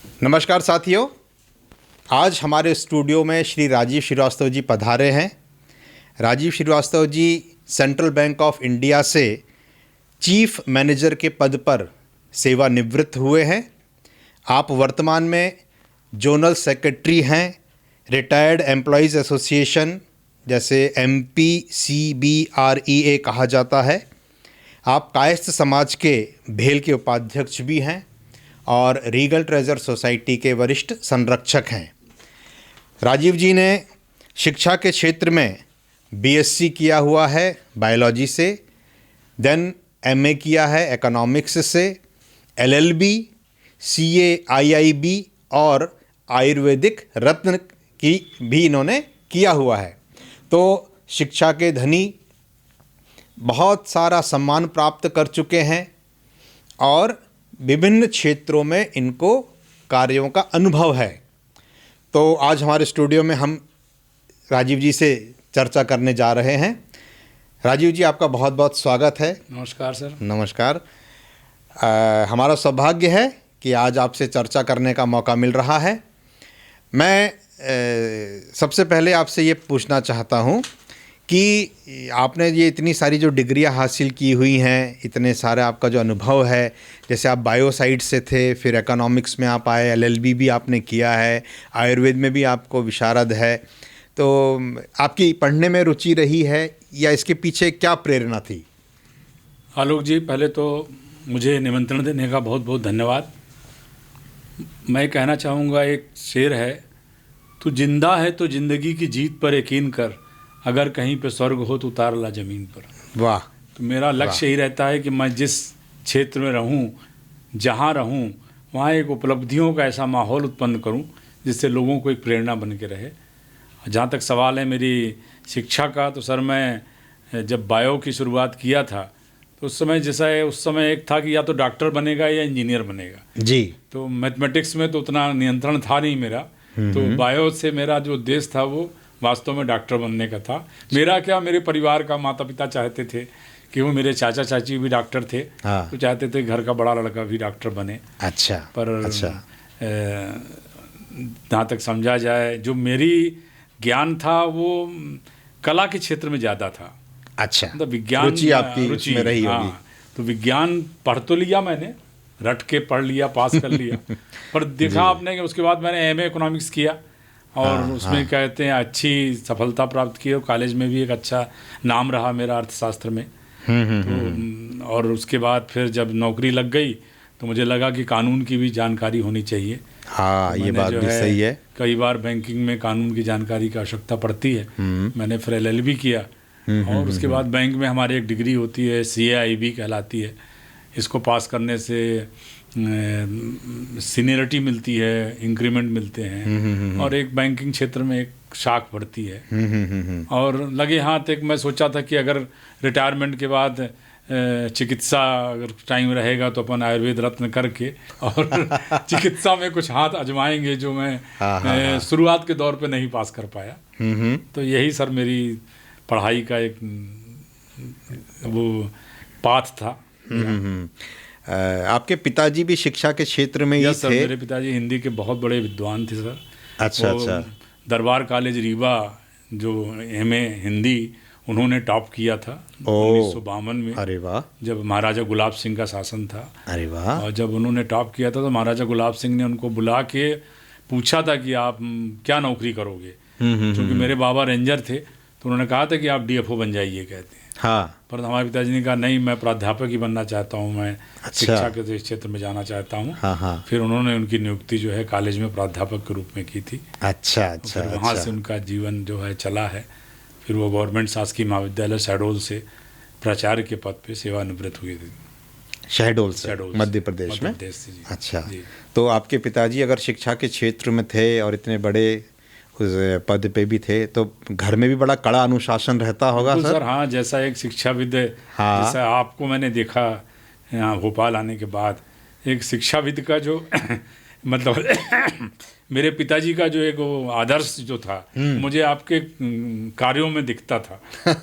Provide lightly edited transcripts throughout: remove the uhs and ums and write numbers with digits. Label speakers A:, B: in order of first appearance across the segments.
A: नमस्कार साथियों, आज हमारे स्टूडियो में श्री राजीव श्रीवास्तव जी पधारे हैं। Rajiv Srivastava ji central bank of India से चीफ मैनेजर के पद पर सेवानिवृत्त हुए हैं। आप वर्तमान में जोनल सेक्रेटरी हैं रिटायर्ड एम्प्लॉयज़ एसोसिएशन, जैसे MPCBREA कहा जाता है। आप कायस्थ समाज के भेल के उपाध्यक्ष भी हैं और रीगल ट्रेजर सोसाइटी के वरिष्ठ संरक्षक हैं। राजीव जी ने शिक्षा के क्षेत्र में BSc किया हुआ है बायोलॉजी से, देन MA किया है इकोनॉमिक्स से, LLB, CA IIB और आयुर्वेदिक रत्न की भी इन्होंने किया हुआ है। तो शिक्षा के धनी, बहुत सारा सम्मान प्राप्त कर चुके हैं और विभिन्न क्षेत्रों में इनको कार्यों का अनुभव है। तो आज हमारे स्टूडियो में हम राजीव जी से चर्चा करने जा रहे हैं। राजीव जी, आपका बहुत बहुत स्वागत है।
B: नमस्कार सर।
A: नमस्कार। हमारा सौभाग्य है कि आज आपसे चर्चा करने का मौका मिल रहा है। मैं सबसे पहले आपसे ये पूछना चाहता हूँ कि आपने ये इतनी सारी जो डिग्रियां हासिल की हुई हैं, इतने सारे आपका जो अनुभव है, जैसे आप बायो साइड से थे, फिर इकोनॉमिक्स में आप आए, LLB भी आपने किया है, आयुर्वेद में भी आपको विशारद है, तो आपकी पढ़ने में रुचि रही है या इसके पीछे क्या प्रेरणा थी?
B: आलोक जी, पहले तो मुझे निमंत्रण देने का बहुत बहुत धन्यवाद। मैं कहना चाहूँगा, एक शेर है, तू जिंदा है तो जिंदगी की जीत पर यकीन कर, अगर कहीं पे स्वर्ग हो तो उतार ला ज़मीन पर।
A: वाह।
B: तो मेरा लक्ष्य यही रहता है कि मैं जिस क्षेत्र में रहूं, जहां रहूं, वहां एक उपलब्धियों का ऐसा माहौल उत्पन्न करूं जिससे लोगों को एक प्रेरणा बन के रहे। जहां तक सवाल है मेरी शिक्षा का, तो सर मैं जब बायो की शुरुआत किया था तो उस समय एक था कि या तो डॉक्टर बनेगा या इंजीनियर बनेगा
A: जी।
B: तो मैथमेटिक्स में तो उतना नियंत्रण था नहीं मेरा, तो बायो से मेरा जो उद्देश्य था वो वास्तव में डॉक्टर बनने का था। मेरा क्या, मेरे परिवार का माता पिता चाहते थे कि वो, मेरे चाचा चाची भी डॉक्टर थे।
A: हाँ।
B: तो चाहते थे घर का बड़ा लड़का भी डॉक्टर बने।
A: अच्छा।
B: पर
A: अच्छा।
B: जहाँ तक समझा जाए, जो मेरी ज्ञान था वो कला के क्षेत्र में ज़्यादा था।
A: अच्छा,
B: मतलब विज्ञान
A: रुचि आपकी उसमें रही होगी।
B: हाँ, तो विज्ञान पढ़ तो लिया मैंने, रट के पढ़ लिया, पास कर लिया। पर देखा आपने कि उसके बाद मैंने MA इकोनॉमिक्स किया और उसमें कहते हैं अच्छी सफलता प्राप्त की, और कॉलेज में भी एक अच्छा नाम रहा मेरा अर्थशास्त्र में। तो और उसके बाद फिर जब नौकरी लग गई तो मुझे लगा कि कानून की भी जानकारी होनी चाहिए।
A: हाँ,
B: तो
A: ये बात भी सही है।
B: कई बार बैंकिंग में कानून की जानकारी की आवश्यकता पड़ती है। मैंने फिर LLB किया और उसके बाद बैंक में हमारी एक डिग्री होती है, CAIB कहलाती है। इसको पास करने से सीनियरिटी मिलती है, इंक्रीमेंट मिलते हैं और एक बैंकिंग क्षेत्र में एक शाख बढ़ती है। और लगे हाथ एक मैं सोचा था कि अगर रिटायरमेंट के बाद चिकित्सा अगर टाइम रहेगा तो अपन आयुर्वेद रत्न करके और चिकित्सा में कुछ हाथ आजमाएंगे, जो मैं शुरुआत के दौर पे नहीं पास कर पाया। तो यही सर मेरी पढ़ाई का एक वो पाथ था।
A: आपके पिताजी भी शिक्षा के क्षेत्र में ही
B: सर,
A: थे?
B: मेरे पिताजी हिंदी के बहुत बड़े विद्वान थे सर।
A: अच्छा। अच्छा।
B: दरबार कॉलेज रीवा जो MA हिंदी उन्होंने टॉप किया था 1952 में।
A: अरे वाह।
B: जब महाराजा गुलाब सिंह का शासन था।
A: अरे वाह।
B: और जब उन्होंने टॉप किया था तो महाराजा गुलाब सिंह ने उनको बुला के पूछा था कि आप क्या नौकरी करोगे, क्योंकि मेरे बाबा रेंजर थे। तो उन्होंने कहा था कि आप DFO बन जाइए, कहते हैं।
A: हाँ।
B: पर हमारे पिताजी ने कहा नहीं, मैं प्राध्यापक ही बनना चाहता हूँ, मैं शिक्षा के क्षेत्र में जाना चाहता हूँ।
A: हाँ।
B: फिर उन्होंने उनकी नियुक्ति जो है कॉलेज में प्राध्यापक के रूप में की थी।
A: अच्छा। अच्छा।
B: फिर वहाँ से उनका जीवन जो है चला है। फिर वो गवर्नमेंट शासकीय महाविद्यालय शहडोल से प्राचार्य के पद पे सेवानिवृत्त हुए थे।
A: शहडोल से, मध्य प्रदेश में। अच्छा। तो आपके पिताजी अगर शिक्षा के क्षेत्र में थे और इतने बड़े उस पद पे भी थे, तो घर में भी बड़ा कड़ा अनुशासन रहता होगा सर?
B: हाँ, जैसा एक शिक्षाविद,
A: हाँ।
B: जैसा आपको मैंने देखा यहाँ भोपाल आने के बाद, एक शिक्षाविद का जो मतलब मेरे पिताजी का जो एक वो आदर्श जो था, मुझे आपके कार्यों में दिखता था।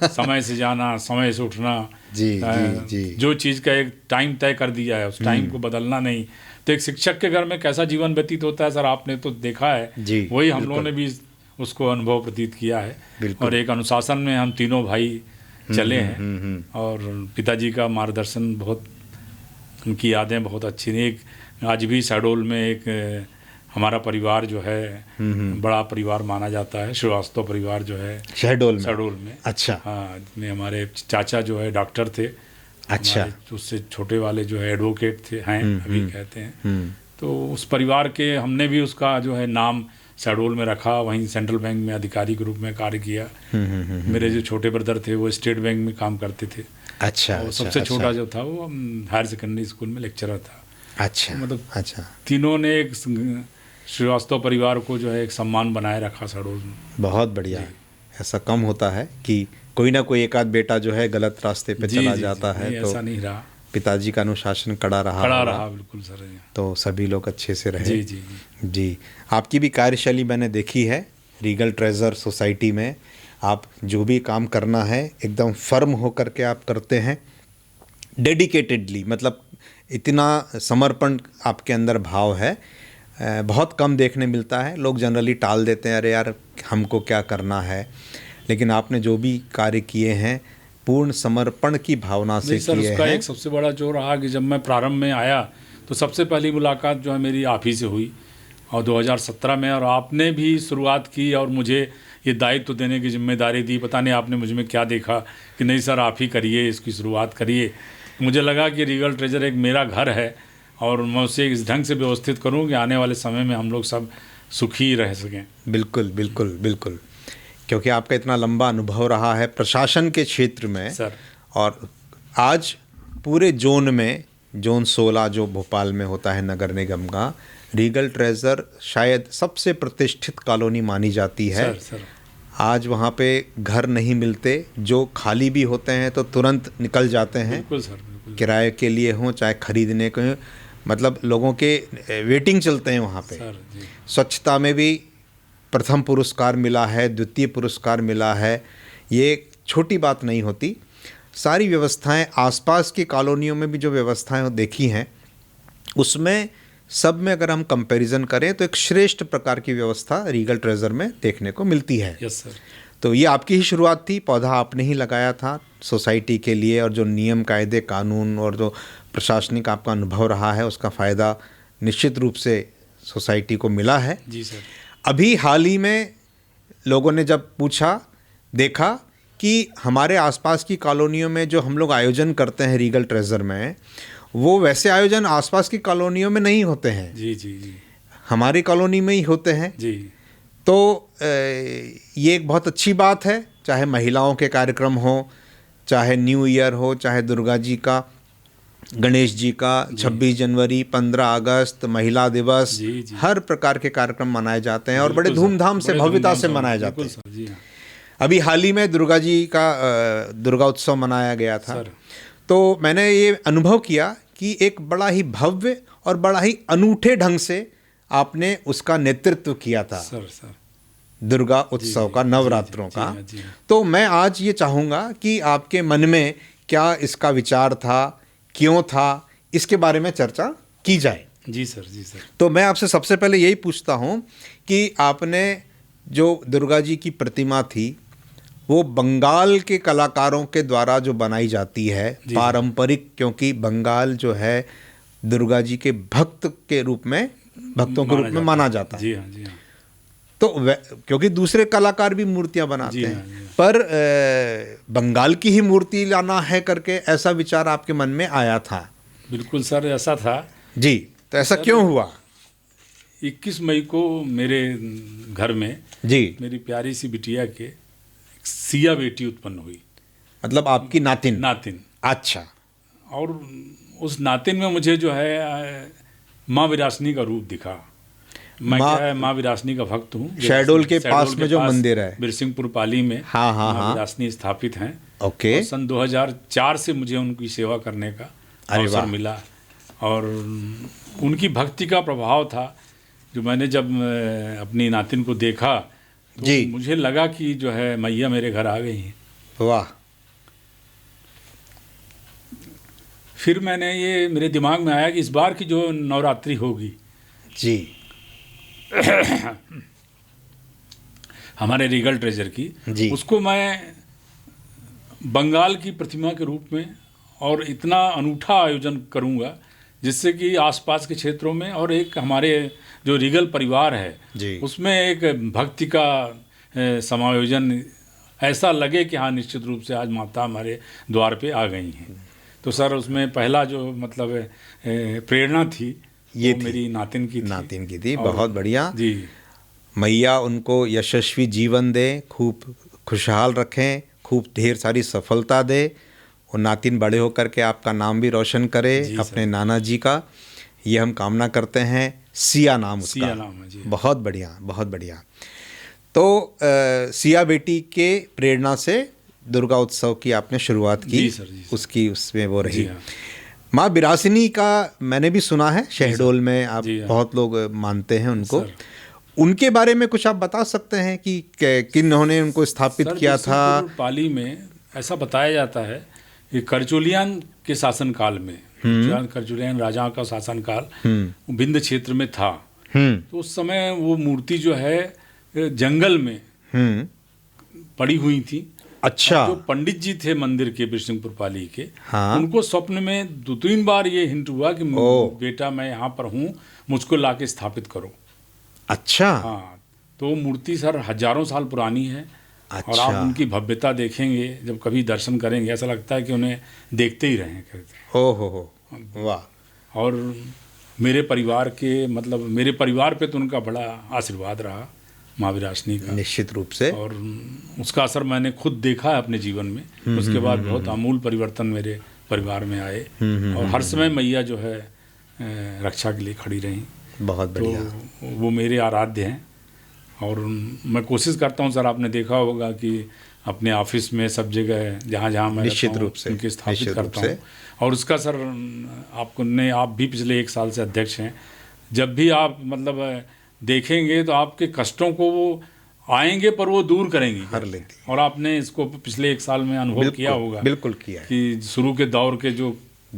B: समय से जाना, समय से उठना,
A: जी, जी, जी।
B: जो चीज़ का एक टाइम तय कर दिया है उस टाइम को बदलना नहीं। तो तो एक शिक्षक के घर में कैसा जीवन व्यतीत होता है सर, आपने तो देखा है
A: जी,
B: वही हम लोगों ने भी उसको अनुभव प्रतीत किया है।
A: बिल्कुल।
B: और एक अनुशासन में हम तीनों भाई चले हैं और पिताजी का मार्गदर्शन बहुत, उनकी यादें बहुत अच्छी हैं। एक आज भी शहडोल में एक हमारा परिवार जो है बड़ा परिवार माना जाता है, श्रीवास्तव परिवार जो है शहडोल में।
A: अच्छा।
B: हाँ, में हमारे चाचा जो है डॉक्टर थे।
A: अच्छा।
B: उससे छोटे वाले जो है एडवोकेट थे, हैं अभी कहते हैं। तो उस परिवार के हमने भी उसका जो है नाम शहडोल में रखा, वहीं सेंट्रल बैंक में अधिकारी के रूप में कार्य किया। मेरे जो छोटे ब्रदर थे वो स्टेट बैंक में काम करते थे।
A: अच्छा।
B: और सबसे छोटा जो था वो हायर सेकेंडरी स्कूल में लेक्चरर था।
A: अच्छा।
B: मतलब
A: अच्छा,
B: तीनों ने एक श्रीवास्तव परिवार को जो है एक सम्मान बनाए रखा शहडोल में।
A: बहुत बढ़िया। ऐसा कम होता है कि कोई ना कोई एक आध बेटा जो है गलत रास्ते पे चला जाता है, तो
B: ऐसा नहीं रहा।
A: पिताजी का अनुशासन कड़ा रहा
B: बिल्कुल सर।
A: तो सभी लोग अच्छे से रहे।
B: जी जी
A: जी। आपकी भी कार्यशैली मैंने देखी है रीगल ट्रेजर सोसाइटी में। आप जो भी काम करना है एकदम फर्म होकर के आप करते हैं, डेडिकेटेडली, मतलब इतना समर्पण आपके अंदर भाव है, बहुत कम देखने मिलता है। लोग जनरली टाल देते हैं, अरे यार हमको क्या करना है, लेकिन आपने जो भी कार्य किए हैं पूर्ण समर्पण की भावना से
B: सर,
A: किए
B: उसका
A: हैं।
B: एक सबसे बड़ा जो रहा कि जब मैं प्रारंभ में आया तो सबसे पहली मुलाकात जो है मेरी आप ही से हुई, और 2017 में, और आपने भी शुरुआत की और मुझे ये दायित्व देने की जिम्मेदारी दी। पता नहीं आपने मुझ में क्या देखा कि नहीं सर आप ही करिए, इसकी शुरुआत करिए। मुझे लगा कि रीगल ट्रेजर एक मेरा घर है और मैं उसे इस ढंग से व्यवस्थित करूं कि आने वाले समय में हम लोग सब सुखी रह सकें।
A: बिल्कुल बिल्कुल बिल्कुल, क्योंकि आपका इतना लंबा अनुभव रहा है प्रशासन के क्षेत्र में
B: सर।
A: और आज पूरे जोन में, जोन 16 जो भोपाल में होता है नगर निगम का, रीगल ट्रेजर शायद सबसे प्रतिष्ठित कॉलोनी मानी जाती है।
B: सर।
A: आज वहाँ पे घर नहीं मिलते, जो खाली भी होते हैं तो तुरंत निकल जाते हैं।
B: बिल्कुल सर, बिल्कुल।
A: किराए के लिए हों चाहे खरीदने के हों, मतलब लोगों के वेटिंग चलते हैं वहाँ पे।
B: सर जी।
A: स्वच्छता में भी प्रथम पुरस्कार मिला है, द्वितीय पुरस्कार मिला है। ये छोटी बात नहीं होती। सारी व्यवस्थाएं, आसपास की कॉलोनियों में भी जो व्यवस्थाएं देखी हैं उसमें सब में अगर हम कंपैरिजन करें तो एक श्रेष्ठ प्रकार की व्यवस्था रीगल ट्रेजर में देखने को मिलती है।
B: Yes sir.
A: तो ये आपकी ही शुरुआत थी, पौधा आपने ही लगाया था सोसाइटी के लिए, और जो नियम कायदे कानून और जो प्रशासनिक आपका अनुभव रहा है उसका फ़ायदा निश्चित रूप से सोसाइटी को मिला है।
B: जी सर।
A: अभी हाल ही में लोगों ने जब पूछा, देखा कि हमारे आसपास की कॉलोनियों में जो हम लोग आयोजन करते हैं रीगल ट्रेजर में, वो वैसे आयोजन आसपास की कॉलोनियों में नहीं होते हैं।
B: जी जी जी।
A: हमारी कॉलोनी में ही होते हैं।
B: जी।
A: तो ये एक बहुत अच्छी बात है, चाहे महिलाओं के कार्यक्रम हो, चाहे न्यू ईयर हो, चाहे दुर्गा जी का, गणेश जी का, 26 जनवरी, 15 अगस्त, महिला दिवस,
B: जी, जी।
A: हर प्रकार के कार्यक्रम मनाए जाते हैं और बड़े
B: बिल्कुल सर,
A: धूमधाम से,
B: बड़े
A: भव्यता
B: धूमधाम
A: से मनाए जाते
B: बिल्कुल
A: हैं।
B: सर, जी हाँ।
A: अभी हाल ही में दुर्गा जी का दुर्गा उत्सव मनाया गया था।
B: सर।
A: तो मैंने ये अनुभव किया कि एक बड़ा ही भव्य और बड़ा ही अनूठे ढंग से आपने उसका नेतृत्व किया था,
B: सर।
A: दुर्गा उत्सव का, नवरात्रों
B: जी
A: का।
B: हाँ, जी हाँ।
A: तो मैं आज ये चाहूँगा कि आपके मन में क्या इसका विचार था, क्यों था, इसके बारे में चर्चा की जाए।
B: जी सर, जी सर।
A: तो मैं आपसे सबसे पहले यही पूछता हूँ कि आपने जो दुर्गा जी की प्रतिमा थी वो बंगाल के कलाकारों के द्वारा जो बनाई जाती है, पारंपरिक, क्योंकि बंगाल जो है दुर्गा जी के भक्तों के रूप में माना जाता है।
B: जी हाँ, जी हाँ।
A: तो क्योंकि दूसरे कलाकार भी मूर्तियां बनाते
B: जी हाँ,
A: हैं,
B: जी हाँ।
A: पर बंगाल की ही मूर्ति लाना है करके ऐसा विचार आपके मन में आया था?
B: बिल्कुल सर, ऐसा था
A: जी। तो ऐसा क्यों हुआ?
B: 21 मई को मेरे घर में
A: जी।
B: मेरी प्यारी सी बिटिया के एक सिया बेटी उत्पन्न हुई।
A: मतलब आपकी नातिन?
B: नातिन।
A: अच्छा।
B: और उस नातिन में मुझे जो है माँ विरासनी का रूप दिखा। मैं क्या है, माँ विरासनी का भक्त हूँ।
A: शहडोल के पास में जो मंदिर है,
B: बिरसिंहपुर पाली में,
A: हाँ हाँ
B: माँ
A: हाँ,
B: विरासनी स्थापित हैं।
A: ओके।
B: और सन 2004 से मुझे उनकी सेवा करने का अवसर मिला और उनकी भक्ति का प्रभाव था जो मैंने जब अपनी नातिन को देखा तो
A: जी,
B: मुझे लगा कि जो है मैया मेरे घर आ गई हैं।
A: वाह।
B: फिर मैंने ये मेरे दिमाग में आया कि इस बार की जो नवरात्रि होगी
A: जी,
B: हमारे रीगल ट्रेजर की
A: जी,
B: उसको मैं बंगाल की प्रतिमा के रूप में और इतना अनूठा आयोजन करूंगा जिससे कि आसपास के क्षेत्रों में और एक हमारे जो रीगल परिवार है
A: जी,
B: उसमें एक भक्ति का समायोजन ऐसा लगे कि हाँ निश्चित रूप से आज माता हमारे द्वार पे आ गई हैं। तो सर उसमें पहला जो मतलब प्रेरणा थी
A: ये
B: वो
A: थी,
B: मेरी नातिन की थी।
A: बहुत बढ़िया
B: जी,
A: मैया उनको यशस्वी जीवन दे, खूब खुशहाल रखें, खूब ढेर सारी सफलता दे, और नातिन बड़े होकर के आपका नाम भी रोशन करे, अपने नाना जी का, ये हम कामना करते हैं। सिया नाम उसका,
B: सिया नाम है जी।
A: बहुत बढ़िया, बहुत बढ़िया। तो सिया बेटी के प्रेरणा से दुर्गा उत्सव की आपने शुरुआत की,
B: जी सर, जी सर।
A: उसकी उसमें वो रही।
B: हाँ।
A: माँ बिरासिनी का मैंने भी सुना है, शहडोल में आप
B: जी हाँ।
A: बहुत लोग मानते हैं उनको,
B: सर।
A: उनके बारे में कुछ आप बता सकते हैं कि किन्होंने उनको स्थापित किया था?
B: पाली में ऐसा बताया जाता है कि करचोलियन के शासनकाल में, करचोलियन राजा का शासनकाल विंध्य क्षेत्र में था। तो उस समय वो मूर्ति जो है जंगल में पड़ी हुई थी।
A: अच्छा,
B: जो पंडित जी थे मंदिर के बिरसिंहपुर पाली के,
A: हाँ,
B: उनको स्वप्न में 2-3 बार ये हिंट हुआ कि बेटा मैं यहाँ पर हूँ, मुझको लाके स्थापित करो।
A: अच्छा,
B: हाँ, तो वो मूर्ति सर हजारों साल पुरानी है।
A: अच्छा।
B: और आप उनकी भव्यता देखेंगे, जब कभी दर्शन करेंगे ऐसा लगता है कि उन्हें देखते ही रहें करते।
A: ओ हो, वाह।
B: और मेरे परिवार के मतलब मेरे परिवार पे तो उनका बड़ा आशीर्वाद रहा, माँ विरासनी का,
A: निश्चित रूप से।
B: और उसका असर मैंने खुद देखा है अपने जीवन में। उसके बाद बहुत आमूल परिवर्तन मेरे परिवार में आए, और हर समय मैया जो है रक्षा के लिए खड़ी रही।
A: बहुत बढ़िया।
B: तो वो मेरे आराध्य हैं, और मैं कोशिश करता हूँ सर, आपने देखा होगा कि अपने ऑफिस में सब जगह जहाँ जहाँ मैं
A: निश्चित रूप से
B: उनके स्थापित करता हूँ। और उसका सर आप भी पिछले 1 साल से अध्यक्ष हैं। जब भी आप मतलब देखेंगे तो आपके कष्टों को वो आएंगे पर वो दूर करेंगी,
A: हर लेती।
B: और आपने इसको पिछले 1 साल में अनुभव किया होगा।
A: बिल्कुल किया है
B: कि शुरू के दौर के जो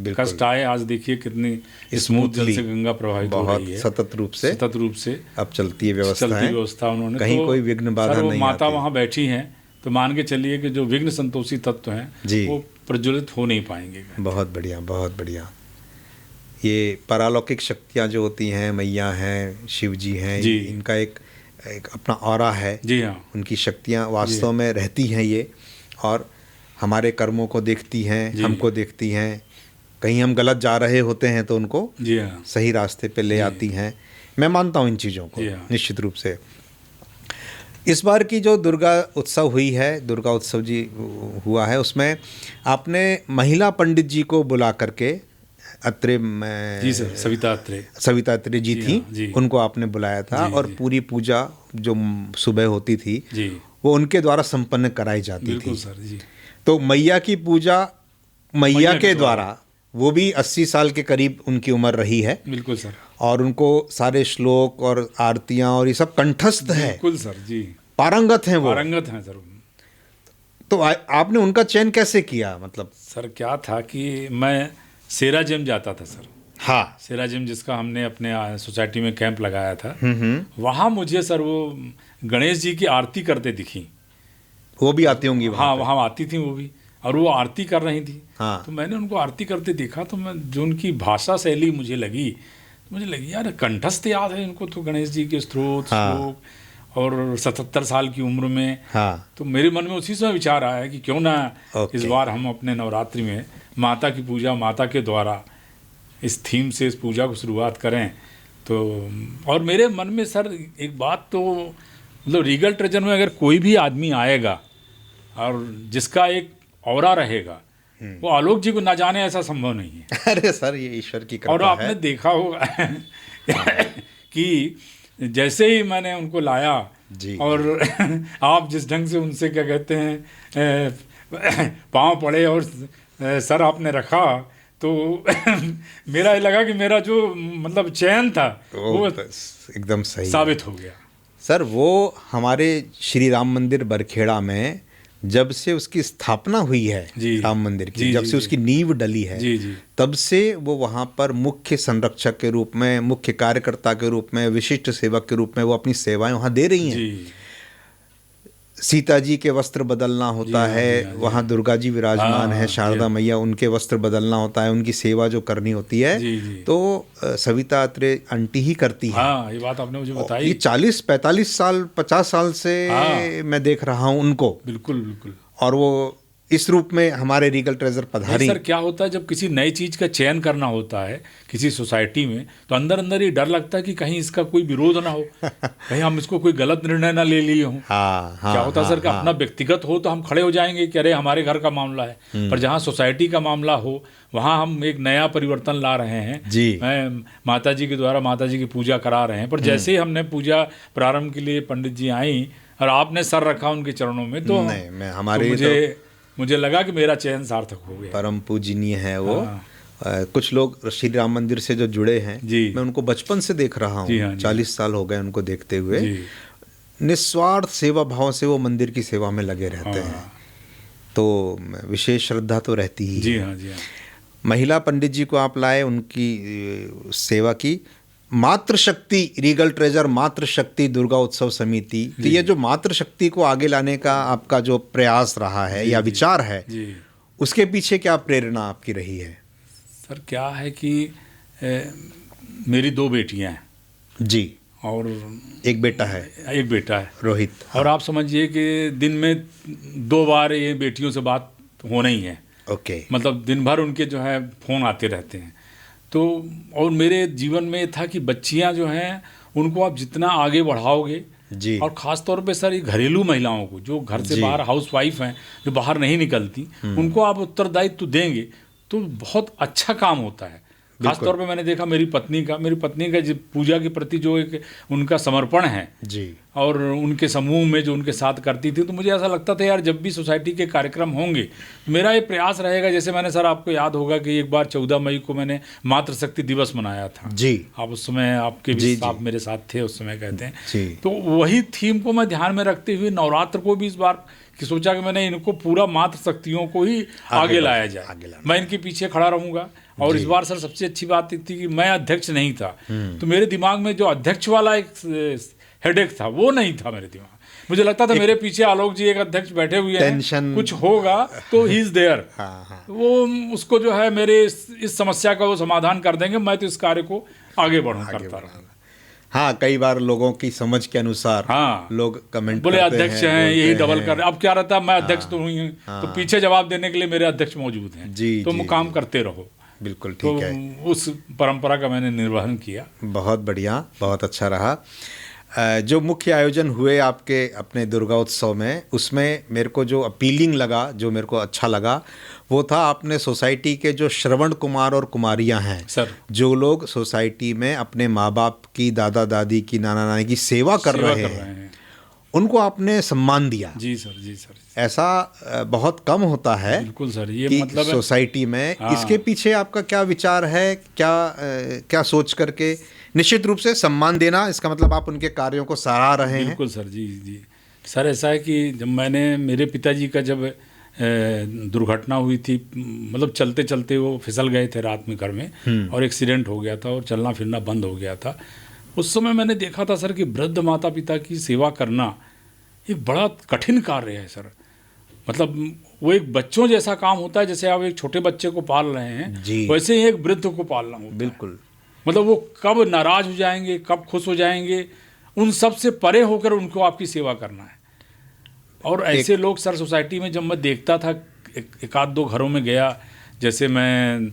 B: कष्ट आए, आज देखिए कितनी स्मूथ जल से गंगा प्रवाहित हो रही है,
A: सतत रूप से अब चलती है
B: व्यवस्था उन्होंने,
A: कहीं कोई विघ्न बाधा नहीं आती।
B: माता वहाँ बैठी हैं, तो मान के चलिए कि जो विघ्न संतोषी तत्व हैं वो प्रज्वलित हो नहीं पाएंगे।
A: बहुत बढ़िया, बहुत बढ़िया। ये परालौकिक शक्तियाँ जो होती हैं, मैया हैं, शिव जी हैं, इनका एक अपना ऑरा है।
B: जी हाँ,
A: उनकी शक्तियाँ वास्तव में रहती हैं ये, और हमारे कर्मों को देखती हैं, हमको देखती हैं। कहीं हम गलत जा रहे होते हैं तो उनको सही रास्ते पे ले आती हैं। मैं मानता हूँ इन चीज़ों को निश्चित रूप से। इस बार की जो दुर्गा उत्सव हुई है, दुर्गा उत्सव जी हुआ है, उसमें आपने महिला पंडित जी को बुला करके, अत्रे
B: जी सर,
A: सविता अत्रे जी थी, उनको आपने बुलाया था, और पूरी पूजा जो सुबह होती थी वो उनके द्वारा संपन्न कराई जाती थी।
B: सर जी।
A: तो मैया की पूजा मैया के द्वारा, वो भी 80 साल के करीब उनकी उम्र रही है।
B: बिल्कुल सर।
A: और उनको सारे श्लोक और आरतियां और ये सब कंठस्थ है।
B: बिल्कुल सर जी,
A: पारंगत हैं वो।
B: पारंगत हैं सर।
A: तो आपने उनका चयन कैसे किया? मतलब
B: सर क्या था कि मैं सेरा जिम जाता था सर।
A: हाँ,
B: सेरा जिम जिसका हमने अपने सोसाइटी में कैंप लगाया था, वहाँ मुझे सर वो गणेश जी की आरती करते दिखी।
A: वो भी आती होंगी
B: वहाँ? हाँ, वहाँ आती थी वो भी, और वो आरती कर रही थी।
A: हाँ।
B: तो मैंने उनको आरती करते देखा, तो मैं जो उनकी भाषा शैली मुझे लगी, यार कंठस्थ याद है इनको तो गणेश जी के स्त्रोत, श्लोक, और 77 साल की उम्र में।
A: हाँ।
B: तो मेरे मन में उसी समय विचार आया कि क्यों ना इस बार हम अपने नवरात्रि में माता की पूजा, माता के द्वारा इस थीम से इस पूजा को शुरुआत करें। तो और मेरे मन में सर एक बात तो मतलब रीगल ट्रेजर में अगर कोई भी आदमी आएगा और जिसका एक ऑरा रहेगा, वो आलोक जी को ना जाने ऐसा संभव नहीं है।
A: अरे सर, ये ईश्वर की कृपा है।
B: और आपने देखा होगा कि जैसे ही मैंने उनको लाया
A: जी,
B: और आप जिस ढंग से उनसे क्या कहते हैं पाँव पड़े और सर आपने रखा, तो मेरा ये लगा कि मेरा जो मतलब चयन था वो
A: एकदम सही
B: साबित हो गया।
A: सर, वो हमारे श्री राम मंदिर बरखेड़ा में जब से उसकी स्थापना हुई है
B: जी।
A: राम मंदिर की,
B: जी,
A: जब
B: जी,
A: से उसकी नींव डली है,
B: जी जी
A: तब से वो वहाँ पर मुख्य संरक्षक के रूप में, मुख्य कार्यकर्ता के रूप में, विशिष्ट सेवक के रूप में वो अपनी सेवाएं वहाँ दे रही हैं।
B: जी
A: सीता जी के वस्त्र बदलना होता
B: हाँ,
A: है,
B: जी हाँ,
A: वहाँ दुर्गा जी विराजमान
B: हाँ,
A: है,
B: जी
A: शारदा
B: हाँ।
A: मैया, उनके वस्त्र बदलना होता है, उनकी सेवा जो करनी होती है,
B: जी, जी।
A: तो सविता अत्रे आंटी ही करती है।
B: हाँ, ये बात आपने मुझे बताई।
A: ये 40-45 साल 50 साल से
B: हाँ।
A: मैं देख रहा हूँ उनको,
B: बिल्कुल बिल्कुल।
A: और वो इस रूप में हमारे रीगल ट्रेजर पधारी।
B: नहीं सर, क्या होता है जब किसी नई चीज़ का चयन करना होता है किसी सोसाइटी में, तो अंदर अंदर ये डर लगता है कि कहीं इसका कोई विरोध ना हो, कहीं हम इसको कोई गलत निर्णय ना ले लिए हों।
A: हाँ हाँ,
B: क्या होता है
A: हाँ,
B: सर कि
A: हाँ,
B: अपना व्यक्तिगत हो तो हम खड़े हो जाएंगे कि अरे हमारे घर का मामला है, पर जहाँ सोसाइटी का मामला हो वहाँ हम एक नया परिवर्तन ला रहे हैं।
A: जी।
B: मैं माता जी के द्वारा माता जी की पूजा करा रहे हैं, पर जैसे ही हमने पूजा प्रारंभ के लिए पंडित जी आई और आपने सर रखा उनके चरणों में, तो
A: नहीं, मैं हमारे
B: तो मुझे लगा कि मेरा चयन सार्थक हो गया।
A: परम पूजनीय है वो।
B: हाँ।
A: कुछ लोग श्री राम मंदिर से जो जुड़े हैं,
B: जी।
A: मैं उनको बचपन से देख रहा हूँ,
B: जी हाँ, जी।
A: 40 साल हो गए उनको देखते हुए।
B: जी।
A: निस्वार्थ सेवा भाव से वो मंदिर की सेवा में लगे रहते
B: हाँ।
A: हैं, तो विशेष श्रद्धा तो रहती ही
B: जी
A: है।
B: हाँ, जी हाँ।
A: महिला पंडित जी को आप लाए, उनकी सेवा की। मातृशक्ति रीगल ट्रेजर मातृशक्ति दुर्गा उत्सव समिति, तो ये जो मातृशक्ति को आगे लाने का आपका जो प्रयास रहा है या विचार है,
B: जी।
A: उसके पीछे क्या प्रेरणा आपकी रही है?
B: सर क्या है कि मेरी 2 बेटियां हैं
A: जी,
B: और
A: एक बेटा है,
B: एक बेटा है
A: रोहित।
B: और आप समझिए कि दिन में 2 बार ये बेटियों से बात होना ही है।
A: ओके।
B: मतलब दिन भर उनके जो है फ़ोन आते रहते हैं। तो और मेरे जीवन में था कि बच्चियां जो हैं उनको आप जितना आगे बढ़ाओगे
A: जी,
B: और ख़ास तौर पे सर ये घरेलू महिलाओं को जो घर से बाहर हाउस वाइफ हैं, जो बाहर नहीं निकलती, उनको आप उत्तरदायित्व देंगे तो बहुत अच्छा काम होता है। खास तौर पे मैंने देखा मेरी पत्नी का जो पूजा के प्रति जो एक उनका समर्पण है
A: जी,
B: और उनके समूह में जो उनके साथ करती थी, तो मुझे ऐसा लगता था यार जब भी सोसाइटी के कार्यक्रम होंगे मेरा ये प्रयास रहेगा। जैसे मैंने सर आपको याद होगा कि एक बार 14 मई को मैंने मातृशक्ति दिवस मनाया था।
A: जी,
B: आप उस समय आपके भी आप मेरे साथ थे उस समय कहते हैं
A: जी।
B: तो वही थीम को मैं ध्यान में रखते हुए नवरात्र को भी इस बार कि सोचा कि मैंने इनको पूरा मातृशक्तियों को ही आगे लाया जाए, मैं इनके पीछे खड़ा रहूँगा। और इस बार सर सबसे अच्छी बात थी कि मैं अध्यक्ष नहीं था, तो मेरे दिमाग में जो अध्यक्ष वाला एक हेडेक था वो नहीं था मेरे दिमाग। मुझे लगता था मेरे पीछे आलोक जी एक अध्यक्ष बैठे हुए हैं, कुछ होगा तो ही इज देयर, वो उसको जो है मेरे इस समस्या का वो समाधान कर देंगे, मैं तो इस कार्य को आगे बढ़ूँ करता रहूँगा।
A: हाँ, कई बार लोगों की समझ के अनुसार
B: हाँ,
A: लोग कमेंट
B: बोले
A: करते
B: अध्यक्ष हैं यही डबल कर रहे। अब क्या रहता है मैं अध्यक्ष तो हुई हूँ, तो पीछे जवाब देने के लिए मेरे अध्यक्ष मौजूद हैं।
A: जी,
B: तो
A: जी,
B: काम करते रहो।
A: बिल्कुल ठीक
B: तो
A: है।
B: उस परंपरा का मैंने निर्वहन किया।
A: बहुत बढ़िया, बहुत अच्छा रहा। जो मुख्य आयोजन हुए आपके अपने दुर्गा उत्सव में, उसमें मेरे को जो अपीलिंग लगा, जो मेरे को अच्छा लगा, वो था आपने सोसाइटी के जो श्रवण कुमार और कुमारियां हैं
B: सर,
A: जो लोग सोसाइटी में अपने माँ बाप की, दादा दादी की, नाना नानी की सेवा कर रहे हैं, उनको आपने सम्मान दिया।
B: जी सर, जी सर।
A: ऐसा बहुत कम होता है।
B: बिल्कुल सर, ये
A: कि
B: मतलब
A: सोसाइटी में। हाँ। इसके पीछे आपका क्या विचार है? क्या सोच करके? निश्चित रूप से सम्मान देना, इसका मतलब आप उनके कार्यों को सराह रहे हैं।
B: बिल्कुल सर, जी जी सर। ऐसा है कि जब मैंने मेरे पिताजी का जब दुर्घटना हुई थी, मतलब चलते चलते वो फिसल गए थे रात में घर में और एक्सीडेंट हो गया था और चलना फिरना बंद हो गया था। उस समय मैंने देखा था सर कि वृद्ध माता पिता की सेवा करना एक बड़ा कठिन कार्य है सर। मतलब वो एक बच्चों जैसा काम होता है, जैसे आप एक छोटे बच्चे को पाल रहे हैं वैसे ही एक वृद्ध को पालना होता है।
A: बिल्कुल।
B: मतलब वो कब नाराज हो जाएंगे, कब खुश हो जाएंगे, उन सब से परे होकर उनको आपकी सेवा करना है। और ऐसे लोग सर सोसाइटी में जब मैं देखता था, एक आध दो घरों में गया, जैसे मैं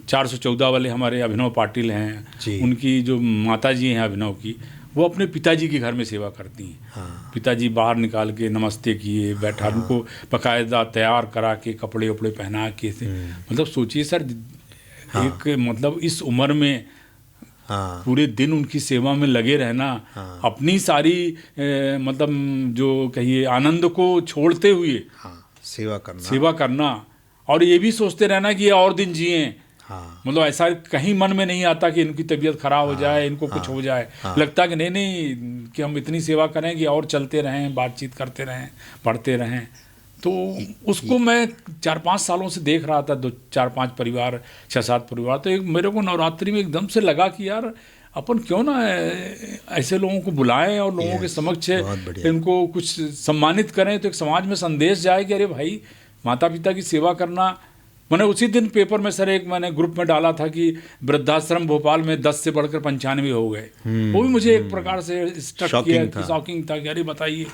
B: 414 वाले हमारे अभिनव पाटिल हैं, उनकी जो माता जी हैं अभिनव की, वो अपने पिताजी के घर में सेवा करती हैं। हाँ। पिताजी बाहर निकाल के नमस्ते किए, बैठा, हाँ। उनको बाकायदा तैयार करा के कपड़े वपड़े पहना के, मतलब सोचिए सर, हाँ। एक मतलब इस उम्र में हाँ। पूरे दिन उनकी सेवा में लगे रहना, हाँ। अपनी सारी मतलब जो कहिए आनंद को छोड़ते हुए हाँ। सेवा करना, और ये भी सोचते रहना कि ये और दिन जिए,
A: हाँ।
B: मतलब ऐसा कहीं मन में नहीं आता कि इनकी तबीयत खराब हो जाए, इनको कुछ हो जाए। लगता कि नहीं कि हम इतनी सेवा करें कि और चलते रहें, बातचीत करते रहें, पढ़ते रहें। तो उसको मैं 4-5 सालों से देख रहा था, 2-4-5 परिवार, 6-7 परिवार। तो एक मेरे को नवरात्रि में एकदम से लगा कि यार अपन क्यों ना ऐसे लोगों को बुलाएं और लोगों के समक्ष इनको कुछ सम्मानित करें, तो एक समाज में संदेश जाए कि अरे भाई, माता पिता की सेवा करना। मैंने उसी दिन पेपर में सर एक मैंने ग्रुप में डाला था कि वृद्धाश्रम भोपाल में 10 से बढ़कर 95 हो गए। वो भी मुझे एक प्रकार से स्ट्रक किया कि शॉकिंग था कि अरे बताइए।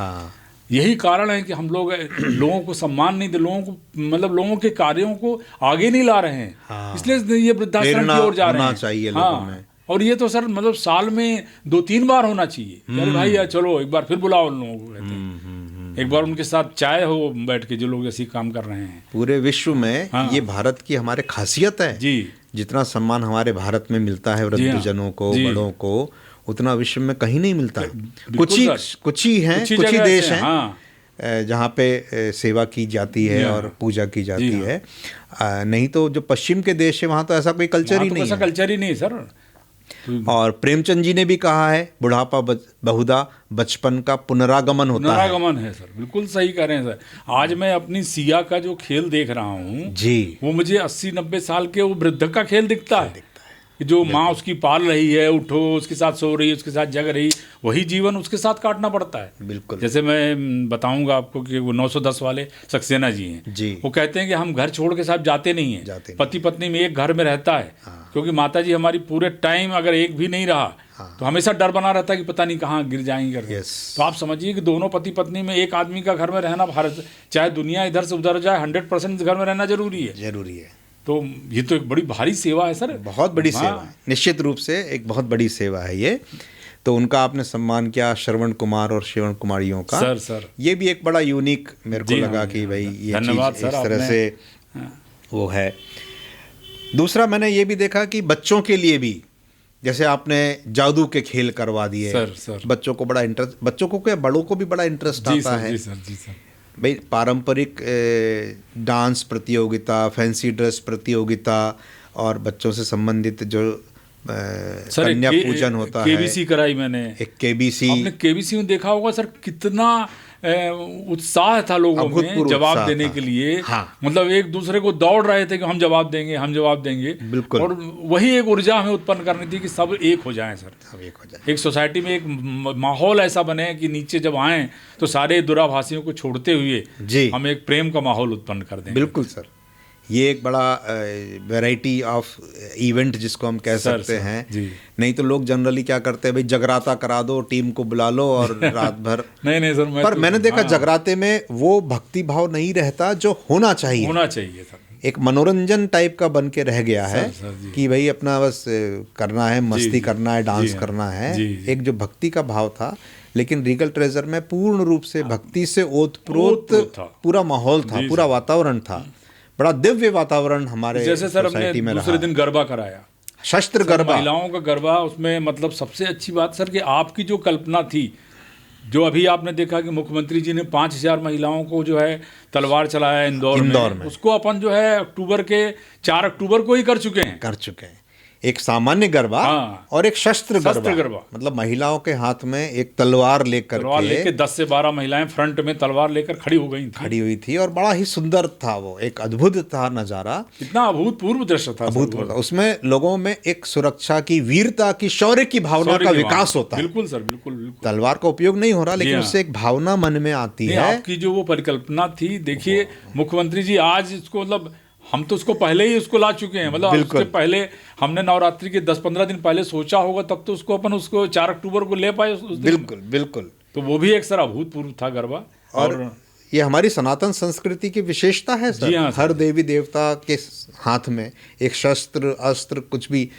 B: यही कारण है कि हम लोग लोगों को सम्मान नहीं दे, लोगों को मतलब लोगों के कार्यों को आगे नहीं ला रहे हैं। इसलिए ये वृद्धाश्रम की ओर जा रहे हैं। हाँ, और ये तो सर मतलब साल में 2-3 बार होना चाहिए। अरे भाई चलो एक बार फिर बुलाओ उन लोगों को, कहते हैं एक बार उनके साथ चाय हो बैठ के, जो लोग ऐसे काम कर रहे हैं।
A: पूरे विश्व में ये भारत की हमारे खासियत है
B: जी।
A: जितना सम्मान हमारे भारत में मिलता है वृद्धजनों को, बड़ों को, उतना विश्व में कहीं नहीं मिलता। कुछ ही हैं, कुछ ही देश हैं जहाँ पे सेवा की जाती है और पूजा की जाती है। नहीं तो जो पश्चिम के देश है वहाँ तो ऐसा कोई कल्चर ही नहीं है।
B: ऐसा कल्चर ही नहीं सर।
A: और प्रेमचंद जी ने भी कहा है, बुढ़ापा बहुधा बचपन का पुनरागमन होता है।
B: पुनरागमन है सर, बिल्कुल सही कह रहे हैं सर। आज मैं अपनी सिया का जो खेल देख रहा हूँ
A: जी,
B: वो मुझे 80-90 साल के वो वृद्ध का खेल दिखता है। जो माँ उसकी पाल रही है, उठो उसके साथ सो रही है, उसके साथ जग रही, वही जीवन उसके साथ काटना पड़ता है।
A: बिल्कुल।
B: जैसे मैं बताऊंगा आपको कि वो 910 वाले सक्सेना जी हैं
A: जी।
B: वो कहते हैं कि हम घर छोड़ के साथ जाते नहीं हैं, पति पत्नी में एक घर में रहता है। क्योंकि माता जी हमारी पूरे टाइम अगर एक भी नहीं रहा तो हमेशा डर बना रहता है कि पता नहीं कहाँ गिर जाएंगे करके। तो आप समझिए कि दोनों पति पत्नी में एक आदमी का घर में रहना, भारत चाहे दुनिया इधर से उधर जाए, 100% घर में रहना जरूरी है। तो ये तो एक बड़ी भारी सेवा है सर,
A: बहुत बड़ी सेवा है, निश्चित रूप से एक बहुत बड़ी सेवा है ये। तो उनका आपने सम्मान किया, श्रवण कुमार और श्रवण कुमारियों का।
B: सर
A: ये भी एक बड़ा यूनिक मेरे को लगा कि भाई ये चीज़ इस तरह से वो है। दूसरा मैंने ये भी देखा कि बच्चों के लिए भी, जैसे आपने जादू के खेल करवा दिए
B: सर।
A: बच्चों को बड़ा इंटरेस्ट, बच्चों को क्या बड़ों को भी बड़ा इंटरेस्ट आता है।
B: जी सर।
A: भाई पारंपरिक डांस प्रतियोगिता, फैंसी ड्रेस प्रतियोगिता और बच्चों से संबंधित जो कन्या पूजन होता है।
B: केबीसी कराई मैंने,
A: एक केबीसी।
B: आपने केबीसी में देखा होगा सर, कितना उत्साह था लोगों में जवाब देने के लिए। मतलब एक दूसरे को दौड़ रहे थे कि हम जवाब देंगे।
A: बिल्कुल।
B: और वही एक ऊर्जा हमें उत्पन्न करनी थी कि सब एक हो जाएं सर,
A: सब एक हो जाए।
B: एक सोसाइटी में एक माहौल ऐसा बने कि नीचे जब आएं तो सारे दुराभासियों को छोड़ते हुए
A: जी
B: हम एक प्रेम का माहौल उत्पन्न कर दें।
A: बिल्कुल सर, ये एक बड़ा वैरायटी ऑफ इवेंट जिसको हम कह सकते हैं
B: जी।
A: नहीं तो लोग जनरली क्या करते हैं, भाई जगराता करा दो, टीम को बुला लो और रात भर
B: नहीं सर,
A: पर मैंने देखा जगराते में वो भक्ति भाव नहीं रहता जो होना चाहिए
B: सर।
A: एक मनोरंजन टाइप का बन के रह गया है कि भाई अपना बस करना है, मस्ती करना है, डांस करना है। एक जो भक्ति का भाव था, लेकिन रीगल ट्रेजर में पूर्ण रूप से भक्ति से ओतप्रोत पूरा माहौल था, पूरा वातावरण था, बड़ा दिव्य वातावरण हमारे
B: जैसे सर हमने दूसरे दिन गरबा कराया,
A: शस्त्र गरबा,
B: महिलाओं का गरबा। उसमें मतलब सबसे अच्छी बात सर कि आपकी जो कल्पना थी, जो अभी आपने देखा कि मुख्यमंत्री जी ने 5000 महिलाओं को जो है तलवार चलाया इंदौर में, उसको अपन जो है 4 अक्टूबर को ही कर चुके हैं।
A: एक सामान्य गरबा और एक शस्त्र गरबा, मतलब महिलाओं के हाथ में एक तलवार लेकर
B: 10 से 12 महिलाएं फ्रंट में तलवार लेकर खड़ी
A: हुई थी और बड़ा ही सुंदर था, वो एक अद्भुत था नजारा,
B: इतना अभूतपूर्व दृश्य था।
A: उसमें लोगों में एक सुरक्षा की, वीरता की, शौर्य की भावना का विकास होता है।
B: बिल्कुल सर, बिल्कुल।
A: तलवार का उपयोग नहीं हो रहा, लेकिन उससे एक भावना मन में आती है।
B: आपकी जो वो परिकल्पना थी, देखिए मुख्यमंत्री जी आज इसको मतलब हम तो उसको पहले ही उसको ला चुके हैं। मतलब उसके पहले हमने नवरात्रि के 10-15 दिन पहले सोचा होगा, तब तो उसको अपन 4 अक्टूबर को ले पाए उस दिन।
A: बिल्कुल।
B: तो वो भी एक सर अभूतपूर्व था गरबा।
A: और ये हमारी सनातन संस्कृति की विशेषता है सर। हर देवी देवता के हाथ में एक शस्त्र अस्त्र कुछ भी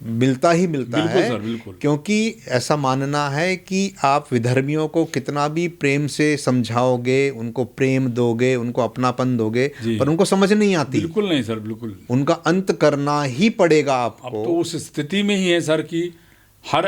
A: मिलता है
B: सर, बिल्कुल।
A: क्योंकि ऐसा मानना है कि आप विधर्मियों को कितना भी प्रेम से समझाओगे, उनको प्रेम दोगे, उनको अपनापन दोगे, पर उनको समझ नहीं आती।
B: बिल्कुल नहीं सर, बिल्कुल।
A: उनका अंत करना ही पड़ेगा आपको।
B: अब तो उस स्थिति में ही है सर कि हर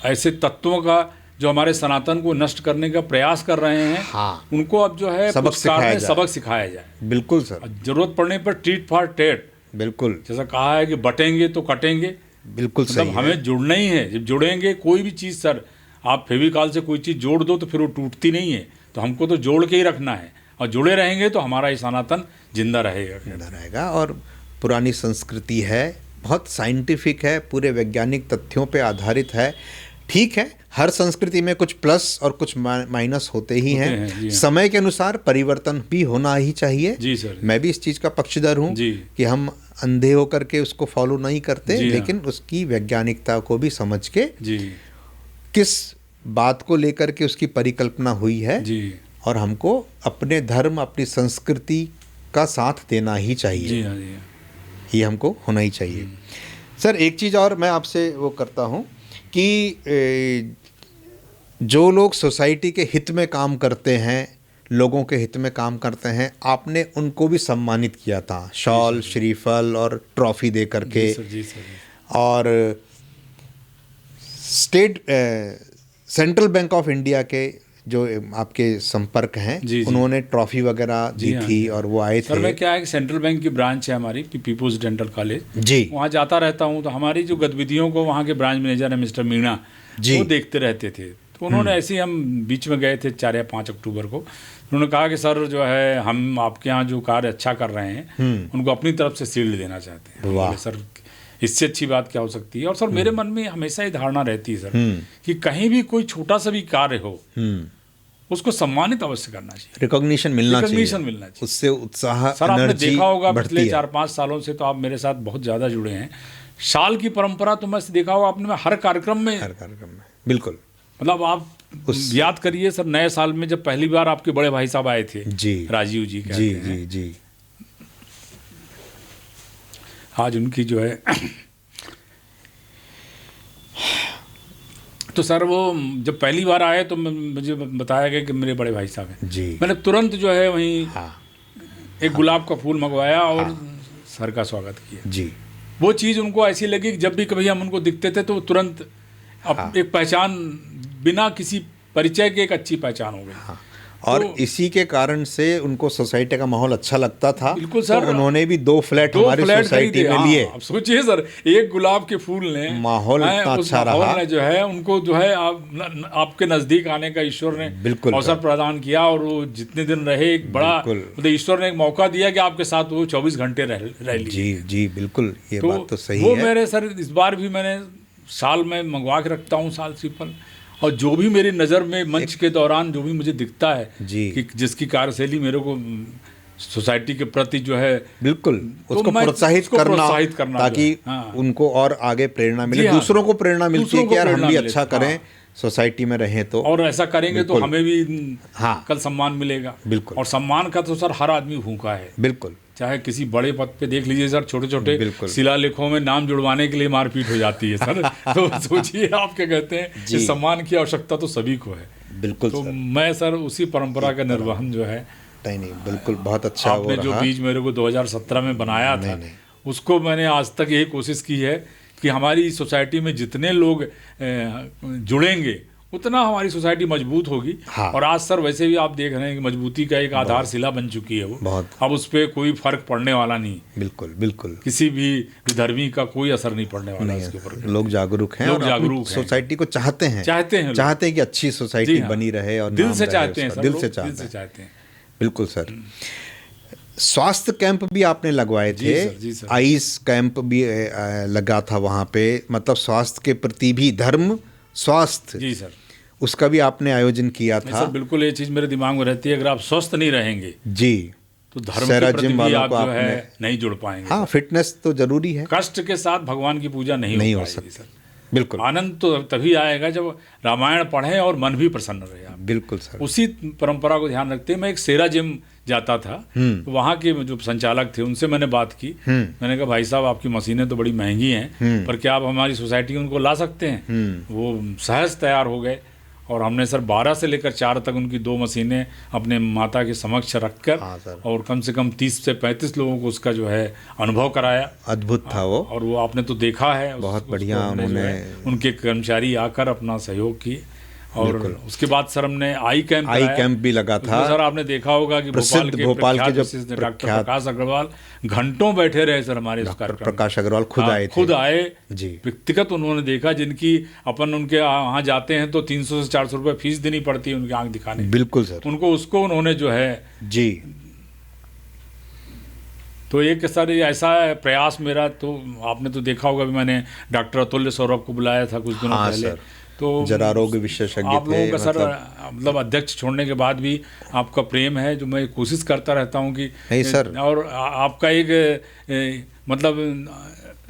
B: ऐसे तत्वों का जो हमारे सनातन को नष्ट करने का प्रयास कर रहे हैं,
A: हाँ,
B: उनको अब जो है
A: सबक
B: सिखाया जाए।
A: बिल्कुल सर,
B: जरूरत पड़ने पर टीट फॉर टेट,
A: बिल्कुल
B: जैसा कहा है कि बटेंगे तो कटेंगे,
A: बिल्कुल सही
B: मतलब हमें जुड़ना ही है। जब जुड़ेंगे कोई भी चीज़, सर आप फेविकॉल से कोई चीज़ जोड़ दो तो फिर वो टूटती नहीं है, तो हमको तो जोड़ के ही रखना है, और जुड़े रहेंगे तो हमारा ये सनातन जिंदा रहेगा।
A: और पुरानी संस्कृति है, बहुत साइंटिफिक है, पूरे वैज्ञानिक तथ्यों पे आधारित है। ठीक है, हर संस्कृति में कुछ प्लस और कुछ माइनस होते ही हैं। समय के अनुसार परिवर्तन भी होना ही चाहिए।
B: जी सर,
A: मैं भी इस चीज़ का पक्षधर हूँ कि हम अंधे होकर के उसको फॉलो नहीं करते, लेकिन उसकी वैज्ञानिकता को भी समझ के किस बात को लेकर के उसकी परिकल्पना हुई है, और हमको अपने धर्म, अपनी संस्कृति का साथ देना ही चाहिए। ये हमको होना ही चाहिए। सर एक चीज़ और मैं आपसे वो करता हूँ कि जो लोग सोसाइटी के हित में काम करते हैं, लोगों के हित में काम करते हैं, आपने उनको भी सम्मानित किया था, शॉल, श्रीफल और ट्रॉफी दे करके। और सेंट्रल बैंक ऑफ इंडिया के जो आपके संपर्क हैं, उन्होंने ट्रॉफी वगैरह दी थी और वो आए थे।
B: सर मैं क्या है कि सेंट्रल बैंक की ब्रांच है हमारी पीपुल्स डेंटल कॉलेज
A: जी,
B: वहाँ जाता रहता हूँ, तो हमारी जो गतिविधियों को वहाँ के ब्रांच मैनेजर है मिस्टर मीणा जी, वो देखते रहते थे। तो उन्होंने ऐसे ही, हम बीच में गए थे 4 या 5 अक्टूबर को, उन्होंने कहा कि सर जो है हम आपके यहाँ जो कार्य अच्छा कर रहे हैं उनको अपनी तरफ से शील्ड देना चाहते हैं। वाह सर, इससे अच्छी बात क्या हो सकती है। और सर मेरे मन में हमेशा ये धारणा रहती है सर कि कहीं भी कोई छोटा सा भी कार्य हो उसको सम्मानित अवश्य करना चाहिए,
A: रिकॉग्निशन मिलना चाहिए, उससे उत्साह,
B: सर आपने देखा होगा पिछले 4-5 सालों से तो आप मेरे साथ बहुत ज़्यादा जुड़े हैं। साल की परंपरा तो मैं देखा होगा आपने, हर कार्यक्रम में
A: बिल्कुल,
B: मतलब आप याद करिए सर, नए साल में जब पहली बार आपके बड़े भाई साहब आए थे
A: जी,
B: राजीव जी कहते हैं,
A: जी,
B: आज उनकी जो है तो सर वो जब पहली बार आए तो मुझे बताया गया कि मेरे बड़े भाई साहब हैं
A: जी।
B: मैंने तुरंत जो है वहीं एक गुलाब का फूल मंगवाया और सर का स्वागत किया जी। वो चीज़ उनको ऐसी लगी कि जब भी कभी हम उनको दिखते थे तो तुरंत एक पहचान, बिना किसी परिचय के एक अच्छी पहचान हो गई।
A: और तो इसी के कारण से उनको सोसाइटी का माहौल अच्छा लगता था।
B: बिल्कुल सर,
A: तो उन्होंने भी 2 फ्लैट हमारी सोसाइटी में लिए।
B: अब सोचिए सर, एक गुलाब के फूल ने
A: माहौल इतना अच्छा रहा,
B: जो है उनको जो है आपके नजदीक आने का ईश्वर ने अवसर प्रदान किया। और वो जितने दिन रहे, एक बड़ा मतलब ईश्वर ने एक मौका दिया कि आपके साथ वो 24 घंटे रह लिए।
A: जी जी बिल्कुल, ये बात तो सही
B: है।
A: है।
B: मेरे सर इस बार भी मैंने साल में मंगवा के रखता हूँ साल श्रीफल, और जो भी मेरी नज़र में मंच के दौरान जो भी मुझे दिखता है कि जिसकी कार्यशैली मेरे को सोसाइटी के प्रति जो है
A: बिल्कुल उसको प्रोत्साहित करना ताकि उनको और आगे प्रेरणा मिले, दूसरों को प्रेरणा मिलती है कि यार हम भी अच्छा करें, सोसाइटी में रहें तो,
B: और ऐसा करेंगे तो हमें भी कल सम्मान मिलेगा। बिल्कुल, और सम्मान का तो सर हर आदमी भूखा है।
A: बिल्कुल,
B: चाहे किसी बड़े पद पे देख लीजिए सर, छोटे छोटे शिलालेखों में नाम जुड़वाने के लिए मारपीट हो जाती है सर। तो सोचिए आप क्या कहते हैं, इस सम्मान की आवश्यकता तो सभी को है।
A: बिल्कुल,
B: तो मैं सर उसी परंपरा का निर्वहन जो है,
A: नहीं बिल्कुल बहुत अच्छा
B: आपने जो बीज मेरे को 2017 में बनाया था, उसको मैंने आज तक यही कोशिश की है कि हमारी सोसाइटी में जितने लोग जुड़ेंगे उतना हमारी सोसाइटी मजबूत होगी। और आज सर वैसे भी आप देख रहे हैं कि मजबूती का एक आधारशिला बन चुकी है वो बहुत। अब उस पर कोई फर्क पड़ने वाला नहीं।
A: बिल्कुल बिल्कुल,
B: किसी भी विधर्मी का कोई असर नहीं पड़ने वाला इसके ऊपर।
A: लोग जागरूक हैं, लोग जागरूक हैं, सोसाइटी को चाहते हैं कि अच्छी सोसाइटी बनी रहे, और
B: दिल से चाहते हैं,
A: दिल से चाहते हैं। बिल्कुल सर। स्वास्थ्य कैंप भी आपने लगवाए थे, आइस कैंप भी लगा था वहाँ पे, मतलब स्वास्थ्य के प्रति भी, धर्म स्वास्थ्य, जी सर, उसका भी आपने आयोजन किया था।
B: सर बिल्कुल, ये चीज़ मेरे दिमाग में रहती है, अगर आप स्वस्थ नहीं रहेंगे
A: जी
B: तो धर्म के प्रति भी आप जो है नहीं जुड़ पाएंगे।
A: हाँ, फिटनेस तो जरूरी है।
B: कष्ट के साथ भगवान की पूजा नहीं हो सकती सर।
A: बिल्कुल,
B: आनंद तो तभी आएगा जब रामायण पढ़ें और मन भी प्रसन्न रहे आप।
A: बिल्कुल सर, उसी
B: परंपरा को ध्यान रखते मैं एक सेरा जिम जाता था, तो वहाँ के जो संचालक थे उनसे मैंने बात की। मैंने कहा भाई साहब आपकी मशीनें तो बड़ी महंगी हैं, पर क्या आप हमारी सोसाइटी उनको ला सकते हैं? वो सहज तैयार हो गए, और हमने सर 12 से लेकर 4 तक उनकी 2 मशीनें अपने माता के समक्ष रखकर और कम से कम 30 से 35 लोगों को उसका जो है अनुभव कराया।
A: अद्भुत था वो,
B: और वो आपने तो देखा है,
A: बहुत बढ़िया। उन्होंने
B: उनके कर्मचारी आकर अपना सहयोग किए, और उसके बाद सर हमने आई कैंप
A: भी लगा था।
B: सर आपने देखा होगा कि भोपाल के जो डॉक्टर प्रकाश अग्रवाल घंटों बैठे रहे सर हमारे इस कार्यक्रम।
A: प्रकाश अग्रवाल खुद आए
B: जी, व्यक्तिगत उन्होंने देखा, जिनकी उनके वहाँ जाते हैं तो 300 से 400 रुपये फीस देनी पड़ती है उनकी आंख दिखाने।
A: बिल्कुल सर,
B: उसको उन्होंने जो है
A: जी,
B: तो एक सर ऐसा प्रयास मेरा, तो आपने तो देखा होगा भी मैंने डॉक्टर अतुल्य सौरभ को बुलाया था कुछ दिनों पहले।
A: सर, तो जरा रोग विशेषज्ञ
B: आप लोगों का सर मतलब अध्यक्ष छोड़ने के बाद भी आपका प्रेम है, जो मैं कोशिश करता रहता हूँ कि
A: नहीं सर,
B: और आपका एक मतलब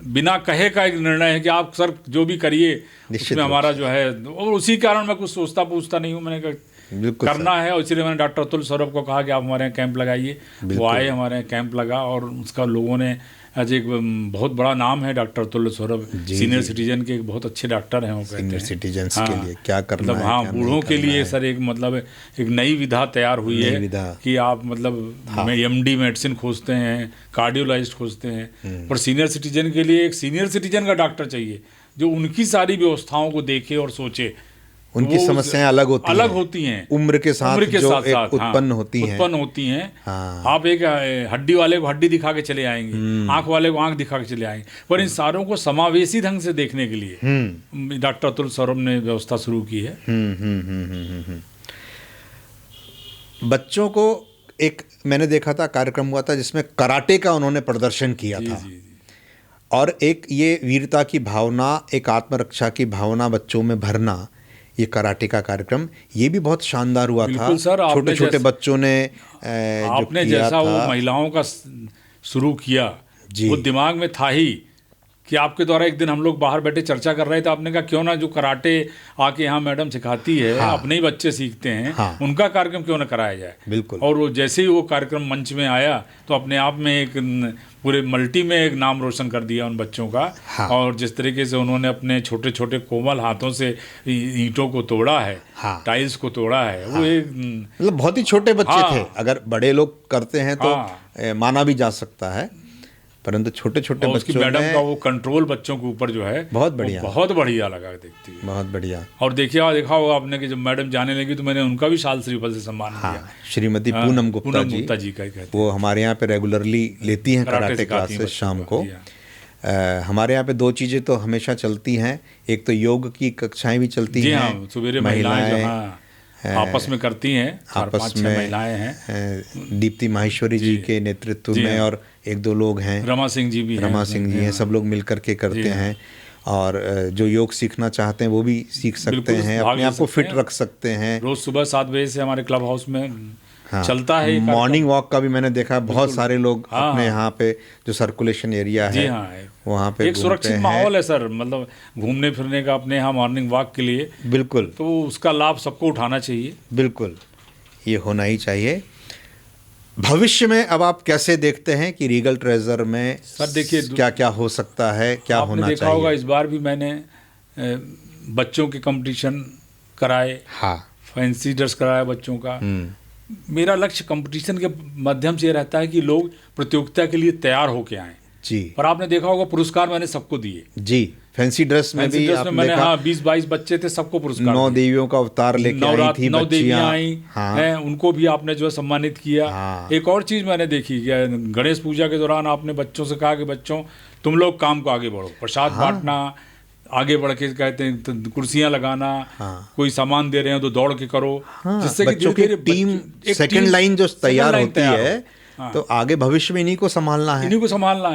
B: बिना कहे का एक निर्णय है कि आप सर जो भी करिए उसमें हमारा जो है, और उसी कारण मैं कुछ सोचता पूछता नहीं हूँ, मैंने करना है। और इसलिए मैंने डॉक्टर अतुल सौरभ को कहा कि आप हमारे यहाँ कैंप लगाइए। वो आए, हमारे यहाँ कैंप लगा, और उसका लोगों ने आज एक बहुत बड़ा नाम है doctor Atul Saurabh, senior citizen के एक बहुत अच्छे डॉक्टर हैं वो।
A: सीनियर सिटीजन्स के लिए क्या करना
B: मतलब, हाँ, बूढ़ों के लिए सर एक मतलब एक नई विधा तैयार हुई है कि आप मतलब एमडी मेडिसिन खोजते हैं, कार्डियोलॉजिस्ट खोजते हैं, पर सीनियर सिटीजन के लिए एक सीनियर सिटीजन का डॉक्टर चाहिए जो उनकी सारी व्यवस्थाओं को देखे और सोचे।
A: उनकी समस्याएं अलग होती हैं उम्र के साथ उत्पन्न
B: होती हैं। हाँ। आप एक हड्डी वाले को हड्डी दिखा के चले आएंगे, आंख वाले को आंख दिखा के चले आएंगे, पर इन सारों को समावेशी ढंग से देखने के लिए डॉक्टर अतुल सौरभ ने व्यवस्था शुरू की है।
A: बच्चों को एक मैंने देखा था कार्यक्रम हुआ था जिसमें कराटे का उन्होंने प्रदर्शन किया था। जी। और एक ये वीरता की भावना, एक आत्मरक्षा की भावना बच्चों में भरना, ये कराटे का कार्यक्रम ये भी बहुत शानदार हुआ था। छोटे छोटे बच्चों ने
B: आपने जैसा वो महिलाओं का शुरू किया, वो दिमाग में था ही कि आपके द्वारा एक दिन हम लोग बाहर बैठे चर्चा कर रहे थे, आपने कहा क्यों ना जो कराटे आके यहाँ मैडम सिखाती है, अपने ही बच्चे सीखते हैं, उनका कार्यक्रम क्यों ना कराया जाए।
A: बिल्कुल।
B: और वो जैसे ही वो कार्यक्रम मंच में आया तो अपने आप में एक पूरे मल्टी में एक नाम रोशन कर दिया उन बच्चों का। और जिस तरीके से उन्होंने अपने छोटे छोटे कोमल हाथों से ईंटों को तोड़ा है, टाइल्स को तोड़ा है, वो एक
A: मतलब बहुत ही छोटे बच्चे थे। अगर बड़े लोग करते हैं तो माना भी जा सकता है, परंतु छोटे छोटे बच्चों
B: मैडम का वो कंट्रोल बच्चों के ऊपर जो है बहुत बढ़िया लगा, देखती है
A: बहुत बढ़िया।
B: और देखा होगा आपने कि जब मैडम जाने लगी तो मैंने उनका भी शाल श्रीफल से सम्मान किया।
A: श्रीमती पूनम गुप्ता जी
B: का कहते
A: वो हमारे यहाँ पे रेगुलरली लेती हैं कराटे क्लासेस शाम को। हमारे यहाँ पे दो चीज़ें तो हमेशा चलती हैं, एक तो योग की कक्षाएं भी चलती हैं,
B: सुबह महिलाएं आपस में करती हैं,
A: आपस में महिलाएं हैं, दीप्ति माहेश्वरी जी के नेतृत्व में, और एक दो लोग हैं,
B: रमा सिंह जी हैं,
A: सब लोग मिल करके करते हैं। और जो योग सीखना चाहते हैं वो भी सीख सकते हैं, अपने आप को फिट रख सकते हैं।
B: रोज सुबह 7 बजे से हमारे क्लब हाउस में चलता है।
A: मॉर्निंग वॉक का भी मैंने देखा, बहुत सारे लोग अपने यहाँ पे जो सर्कुलेशन एरिया है वहाँ पे
B: एक सुरक्षित माहौल है सर, मतलब घूमने फिरने का अपने यहाँ मॉर्निंग वॉक के लिए।
A: बिल्कुल,
B: तो उसका लाभ सबको उठाना चाहिए।
A: बिल्कुल, ये होना ही चाहिए। भविष्य में अब आप कैसे देखते हैं कि रीगल ट्रेजर में
B: सर देखिए
A: क्या क्या हो सकता है, क्या होना चाहिए?
B: देखा होगा इस बार भी मैंने बच्चों के कंपटीशन कराए, फैंसी ड्रेस कराया बच्चों का। मेरा लक्ष्य कंपटीशन के माध्यम से ये रहता है कि लोग प्रतियोगिता के लिए तैयार होके आएं।
A: जी।
B: पर आपने देखा होगा पुरस्कार मैंने सबको दिए।
A: जी, फैंसी ड्रेस में भी आपने
B: मैंने 20-22 बच्चे थे, सबको पुरस्कार।
A: 9 देवियों का अवतार लेके आई थी
B: 9 देवियां आई हैं, उनको भी आपने जो है सम्मानित किया। एक और चीज़ मैंने देखी, गणेश पूजा के दौरान आपने बच्चों से कहा कि बच्चों तुम लोग काम को आगे बढ़ो, प्रसाद बांटना, आगे बढ़ के कहते हैं तो कुर्सियां लगाना, कोई सामान दे रहे हैं तो दौड़ के करो, जिससे
A: बच्चों की टीम सेकंड लाइन जो तैयार होती है, तो आगे भविष्य में इन्हीं को संभालना है।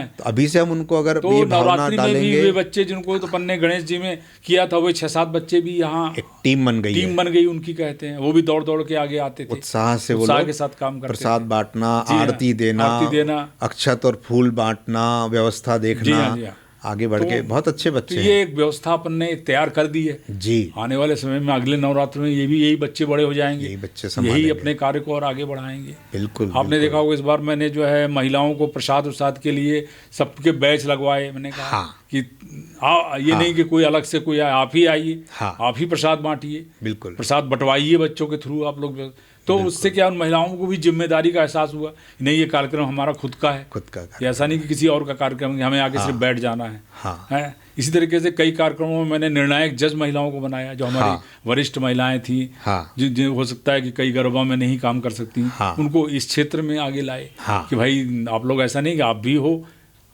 A: तो अभी से हम उनको अगर
B: तो नवरात्रि में भी वे बच्चे जिनको तो पन्ने गणेश जी में किया था, वो 6-7 बच्चे भी यहाँ
A: एक टीम बन
B: गई उनकी, कहते हैं वो भी दौड़ दौड़ के आगे आते थे,
A: उत्साह से वो लोग
B: के साथ काम करते,
A: प्रसाद बांटना, आरती देना, अक्षत और फूल बांटना, व्यवस्था देखना, आगे बढ़ के बहुत अच्छे बच्चे
B: तो ये एक व्यवस्था अपन ने तैयार कर दी है।
A: जी,
B: आने वाले समय में अगले नवरात्र में यही बच्चे बड़े हो जाएंगे,
A: यही बच्चे
B: यही अपने कार्य को और आगे बढ़ाएंगे।
A: बिल्कुल।
B: आपने देखा होगा इस बार मैंने जो है महिलाओं को प्रसाद के लिए सबके बैच लगवाए। मैंने कहा कि ये नहीं कि कोई अलग से कोई आप ही आइए, आप ही प्रसाद बांटिए, बिल्कुल प्रसाद बंटवाइए बच्चों के थ्रू आप लोग। तो उससे क्या उन महिलाओं को भी जिम्मेदारी का एहसास हुआ, नहीं ये कार्यक्रम हमारा खुद का है, ऐसा नहीं कि किसी और का कार्यक्रम है, हमें आगे सिर्फ बैठ जाना है। इसी तरीके से कई कार्यक्रमों में मैंने निर्णायक जज महिलाओं को बनाया, जो हमारी वरिष्ठ महिलाएं थी, जो हो सकता है कि कई गरबा में नहीं काम कर सकती, उनको इस क्षेत्र में आगे लाए कि भाई आप लोग ऐसा नहीं कि आप भी हो,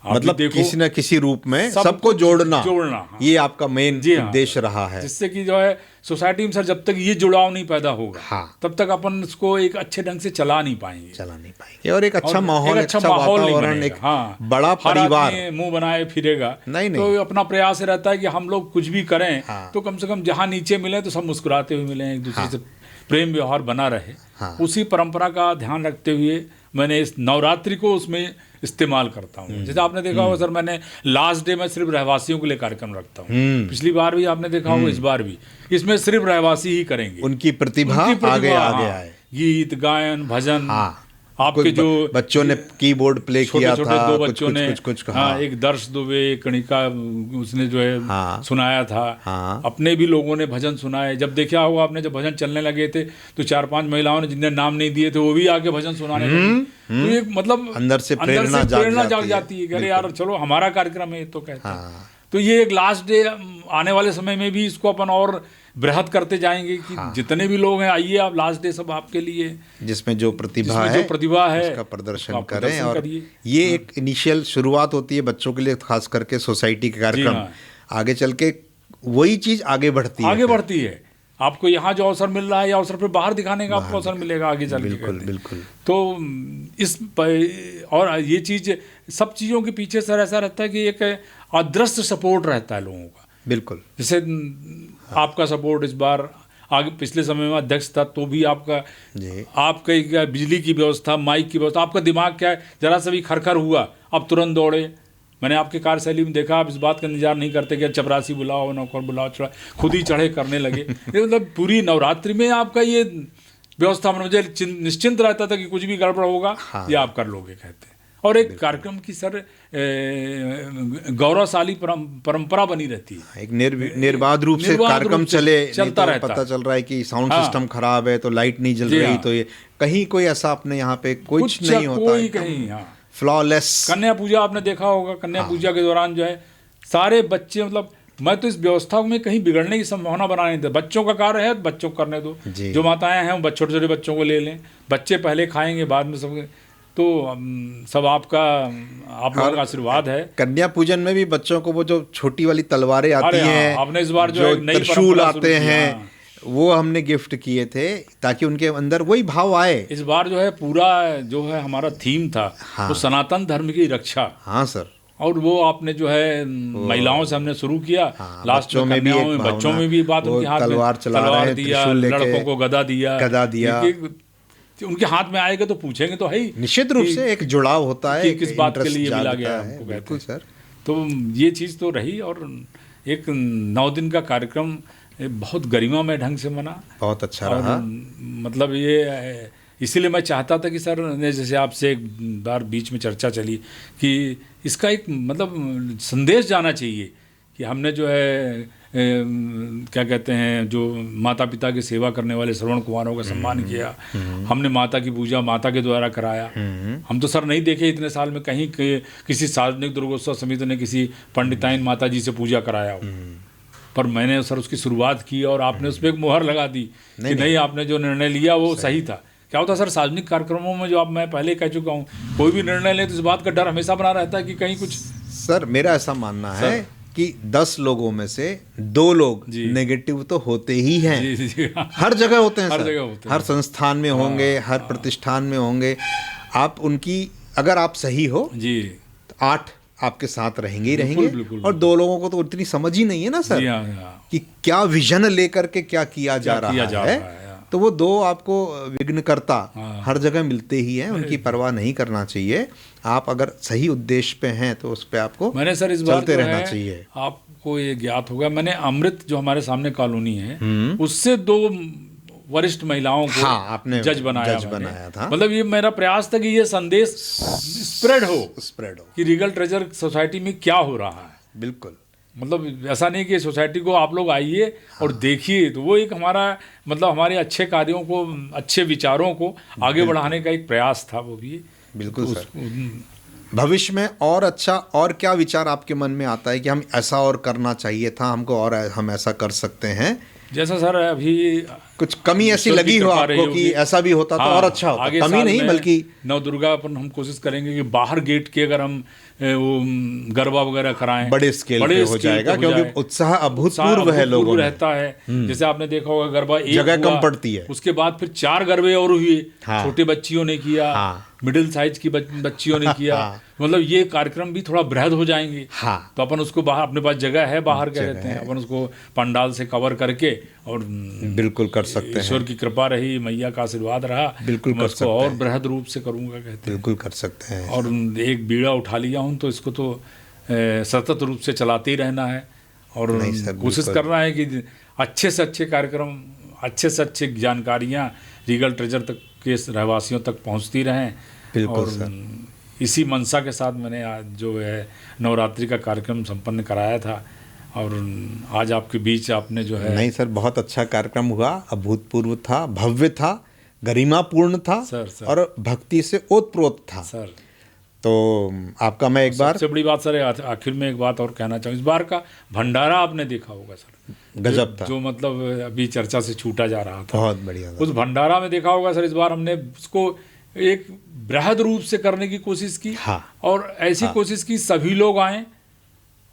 A: मतलब किसी न किसी रूप में सबको जोड़ना ये आपका मेन उद्देश्य रहा है,
B: जिससे कि जो है सोसाइटी में सर जब तक ये जुड़ाव नहीं पैदा होगा तब तक अपन उसको एक अच्छे ढंग से चला नहीं पाएंगे
A: और एक अच्छा माहौल, अच्छा वातावरण, एक बड़ा परिवार
B: मुंह बनाए फिरेगा नहीं। तो अपना प्रयास रहता है कि हम लोग कुछ भी करें तो कम से कम जहाँ नीचे मिले तो सब मुस्कुराते हुए मिले, एक दूसरे से प्रेम व्यवहार बना रहे। उसी परंपरा का ध्यान रखते हुए मैंने इस नवरात्रि को उसमें इस्तेमाल करता हूँ। जैसे आपने देखा होगा सर, मैंने लास्ट डे में सिर्फ रहवासियों के लिए कार्यक्रम रखता हूँ। पिछली बार भी आपने देखा होगा, इस बार भी इसमें सिर्फ रहवासी ही करेंगे,
A: उनकी प्रतिभा आगे आए,
B: गीत गायन भजन। आपके जो
A: बच्चों ने कीबोर्ड प्ले किया
B: था, दो बच्चों ने एक दर्श दुबे कणिका उसने जो है सुनाया था, अपने भी लोगों ने भजन सुनाए। जब देखा होगा आपने, जब भजन चलने लगे थे तो 4-5 महिलाओं ने जिन्हें नाम नहीं दिए थे वो भी आके भजन सुनाने लगी। तो ये मतलब
A: अंदर से प्रेरणा
B: जाग जाती है कि अरे यार चलो हमारा कार्यक्रम है तो कहते हैं। तो ये एक लास्ट डे आने वाले समय में भी इसको अपन और बृहद करते जाएंगे कि जितने भी लोग हैं आइए, आप लास्ट डे सब आपके लिए,
A: जिसमें जो प्रतिभा है उसका प्रदर्शन करें। और ये एक इनिशियल शुरुआत होती है बच्चों के लिए, खास करके सोसाइटी के कार्यक्रम, आगे चल के वही चीज आगे बढ़ती है। आपको यहाँ जो अवसर मिल रहा है या अवसर फिर बाहर दिखाने का आपको अवसर मिलेगा आगे चल के। बिल्कुल।
B: तो इस और ये चीज सब चीज़ों के पीछे सर ऐसा रहता है कि एक अदृश्य सपोर्ट रहता है लोगों का।
A: बिल्कुल।
B: जैसे आपका सपोर्ट इस बार, आगे पिछले समय में अध्यक्ष था तो भी आपका बिजली की व्यवस्था, माइक की व्यवस्था, आपका दिमाग क्या है, जरा सा भी खरखर हुआ आप तुरंत दौड़े। मैंने आपकी कार्यशैली में देखा, आप इस बात का इंतजार नहीं करते कि चपरासी बुलाओ, नौकर बुलाओ, खुद ही चढ़े करने लगे। मतलब पूरी नवरात्रि में आपका ये व्यवस्था, मुझे निश्चिंत रहता था कि कुछ भी गड़बड़ होगा ये आप कर लोगे कहते। और एक कार्यक्रम की सर गौरवशाली परंपरा बनी रहती है,
A: एक निर्बाध रूप से कार्यक्रम चलता रहता, पता चल रहा है कि साउंड सिस्टम खराब है तो लाइट नहीं जल रही, तो ये कहीं कोई ऐसा अपने यहाँ पे कुछ नहीं होता है,
B: कहीं
A: फ्लॉलेस।
B: कन्या पूजा आपने देखा होगा, कन्या पूजा के दौरान जो है सारे बच्चे, मतलब मैं तो इस व्यवस्था में कहीं बिगड़ने की संभावना बना नहीं देता। बच्चों का कार्य है, बच्चों को करने दो, जो माताएं हैं वो छोटे छोटे बच्चों को ले लें, बच्चे पहले खाएंगे बाद में सब। तो सब आप लोगों का आशीर्वाद है।
A: कन्या पूजन में भी बच्चों को वो जो छोटी वाली तलवारें आती हैं,
B: आपने इस बार जो
A: त्रिशूल आते हैं, वो हमने गिफ्ट किए थे ताकि उनके अंदर वही भाव आए।
B: इस बार जो है पूरा जो है हमारा थीम था वो सनातन धर्म की रक्षा।
A: हाँ सर।
B: और वो आपने जो है महिलाओं से हमने शुरू किया, लास्ट में बच्चों में भी बात, उनके हाथ में तलवार दिया, लड़कों को गदा दिया। उनके हाथ में आएगा तो पूछेंगे तो है ही,
A: निश्चित रूप से एक जुड़ाव होता है,
B: किस बात के लिए मिला गया हमको।
A: बिल्कुल सर।
B: तो ये चीज़ तो रही, और एक 9 दिन का कार्यक्रम बहुत गरिमामय ढंग से मना, बहुत
A: अच्छा रहा।
B: मतलब ये इसीलिए मैं चाहता था कि सर ने, जैसे आपसे एक बार बीच में चर्चा चली कि इसका एक मतलब संदेश जाना चाहिए कि हमने जो है क्या कहते हैं, जो माता पिता की सेवा करने वाले श्रवण कुमारों का सम्मान किया, हमने माता की पूजा माता के द्वारा कराया। हम तो सर नहीं देखे इतने साल में कहीं किसी सार्वजनिक दुर्गोत्सव समिति ने किसी पंडिताइन माता जी से पूजा कराया हो, पर मैंने सर उसकी शुरुआत की और आपने उस पर एक मुहर लगा दी कि नहीं, आपने जो निर्णय लिया वो सही था। क्या होता है सर, सार्वजनिक कार्यक्रमों में जो अब मैं पहले कह चुका हूँ, कोई भी निर्णय ले तो इस बात का डर हमेशा बना रहता है कि कहीं कुछ।
A: सर मेरा ऐसा मानना है कि 10 लोगों में से 2 लोग नेगेटिव तो होते ही हैं। जी। हर जगह होते हैं, हर संस्थान में होंगे, हर प्रतिष्ठान में होंगे। आप उनकी, अगर आप सही हो जी, तो 8 आपके साथ रहेंगे ही रहेंगे। और 2 लोगों को तो उतनी समझ ही नहीं है ना सर कि क्या विजन लेकर के क्या किया जा रहा है। तो वो 2 आपको विघ्नकर्ता हर जगह मिलते ही हैं, उनकी परवाह नहीं करना चाहिए। आप अगर सही उद्देश्य पे हैं तो उस पे आपको
B: मैंने सर इस बार
A: चलते रहना चाहिए।
B: आपको ये ज्ञात होगा, मैंने अमृत जो हमारे सामने कॉलोनी है उससे 2 वरिष्ठ महिलाओं को आपने जज बनाया था। मतलब ये मेरा प्रयास था कि ये संदेश स्प्रेड हो कि रीगल ट्रेजर सोसाइटी में क्या हो रहा है।
A: बिल्कुल।
B: मतलब ऐसा नहीं कि सोसाइटी को आप लोग आइए और देखिए, तो वो एक हमारा मतलब हमारे अच्छे कार्यों को, अच्छे विचारों को आगे बढ़ाने का एक प्रयास था वो भी।
A: बिल्कुल सर। भविष्य में और अच्छा और क्या विचार आपके मन में आता है कि हम ऐसा और करना चाहिए था हमको, और हम ऐसा कर सकते हैं?
B: जैसा सर अभी
A: कुछ कमी ऐसी लगी हो आपको कि ऐसा भी होता तो और अच्छा होता? कमी नहीं बल्कि
B: नवदुर्गा पर हम कोशिश करेंगे कि बाहर गेट के अगर हम वो गरबा वगैरह कराएं,
A: बड़े स्केल पे हो जाएगा, क्योंकि उत्साह अभूतपूर्व है लोगों में
B: रहता है। जैसे आपने देखा होगा गरबा एक
A: जगह कम पड़ती है,
B: उसके बाद फिर 4 गरबे और हुए। छोटे बच्चियों ने किया, मिडिल साइज की बच्चियों ने किया। मतलब ये कार्यक्रम भी थोड़ा बृहद हो जाएंगे। तो अपन उसको बाहर, अपने पास जगह है बाहर, क्या कहते हैं, अपन उसको पंडाल से कवर करके और
A: बिल्कुल कर सकते हैं।
B: ईश्वर की कृपा रही, मैया का आशीर्वाद रहा,
A: बिल्कुल कर सकते हैं,
B: और बृहद रूप से करूंगा, कहते हैं।
A: बिल्कुल कर सकते हैं।
B: और एक बीड़ा उठा लिया हूं तो इसको तो सतत रूप से चलाते ही रहना है और कोशिश करना है कि अच्छे से अच्छे कार्यक्रम, अच्छे से अच्छे जानकारियाँ रीगल ट्रेजर तक के रहवासियों तक पहुँचती रहें।
A: बिल्कुल
B: और इसी मंशा के साथ मैंने आज जो है नवरात्रि का कार्यक्रम संपन्न कराया था और आज आपके बीच आपने जो है।
A: नहीं सर, बहुत अच्छा कार्यक्रम हुआ, अभूतपूर्व था, भव्य था, गरिमापूर्ण था
B: सर।
A: और भक्ति से ओतप्रोत था
B: सर।
A: तो आपका मैं एक बार
B: सबसे बड़ी बात सर, आखिर में एक बात और कहना चाहूँ, इस बार का भंडारा आपने देखा होगा सर,
A: गजब था,
B: जो मतलब अभी चर्चा से छूटा जा रहा था,
A: बहुत बढ़िया।
B: उस भंडारा में देखा होगा सर, इस बार हमने उसको एक बृहद रूप से करने की कोशिश की। और ऐसी कोशिश की सभी लोग आए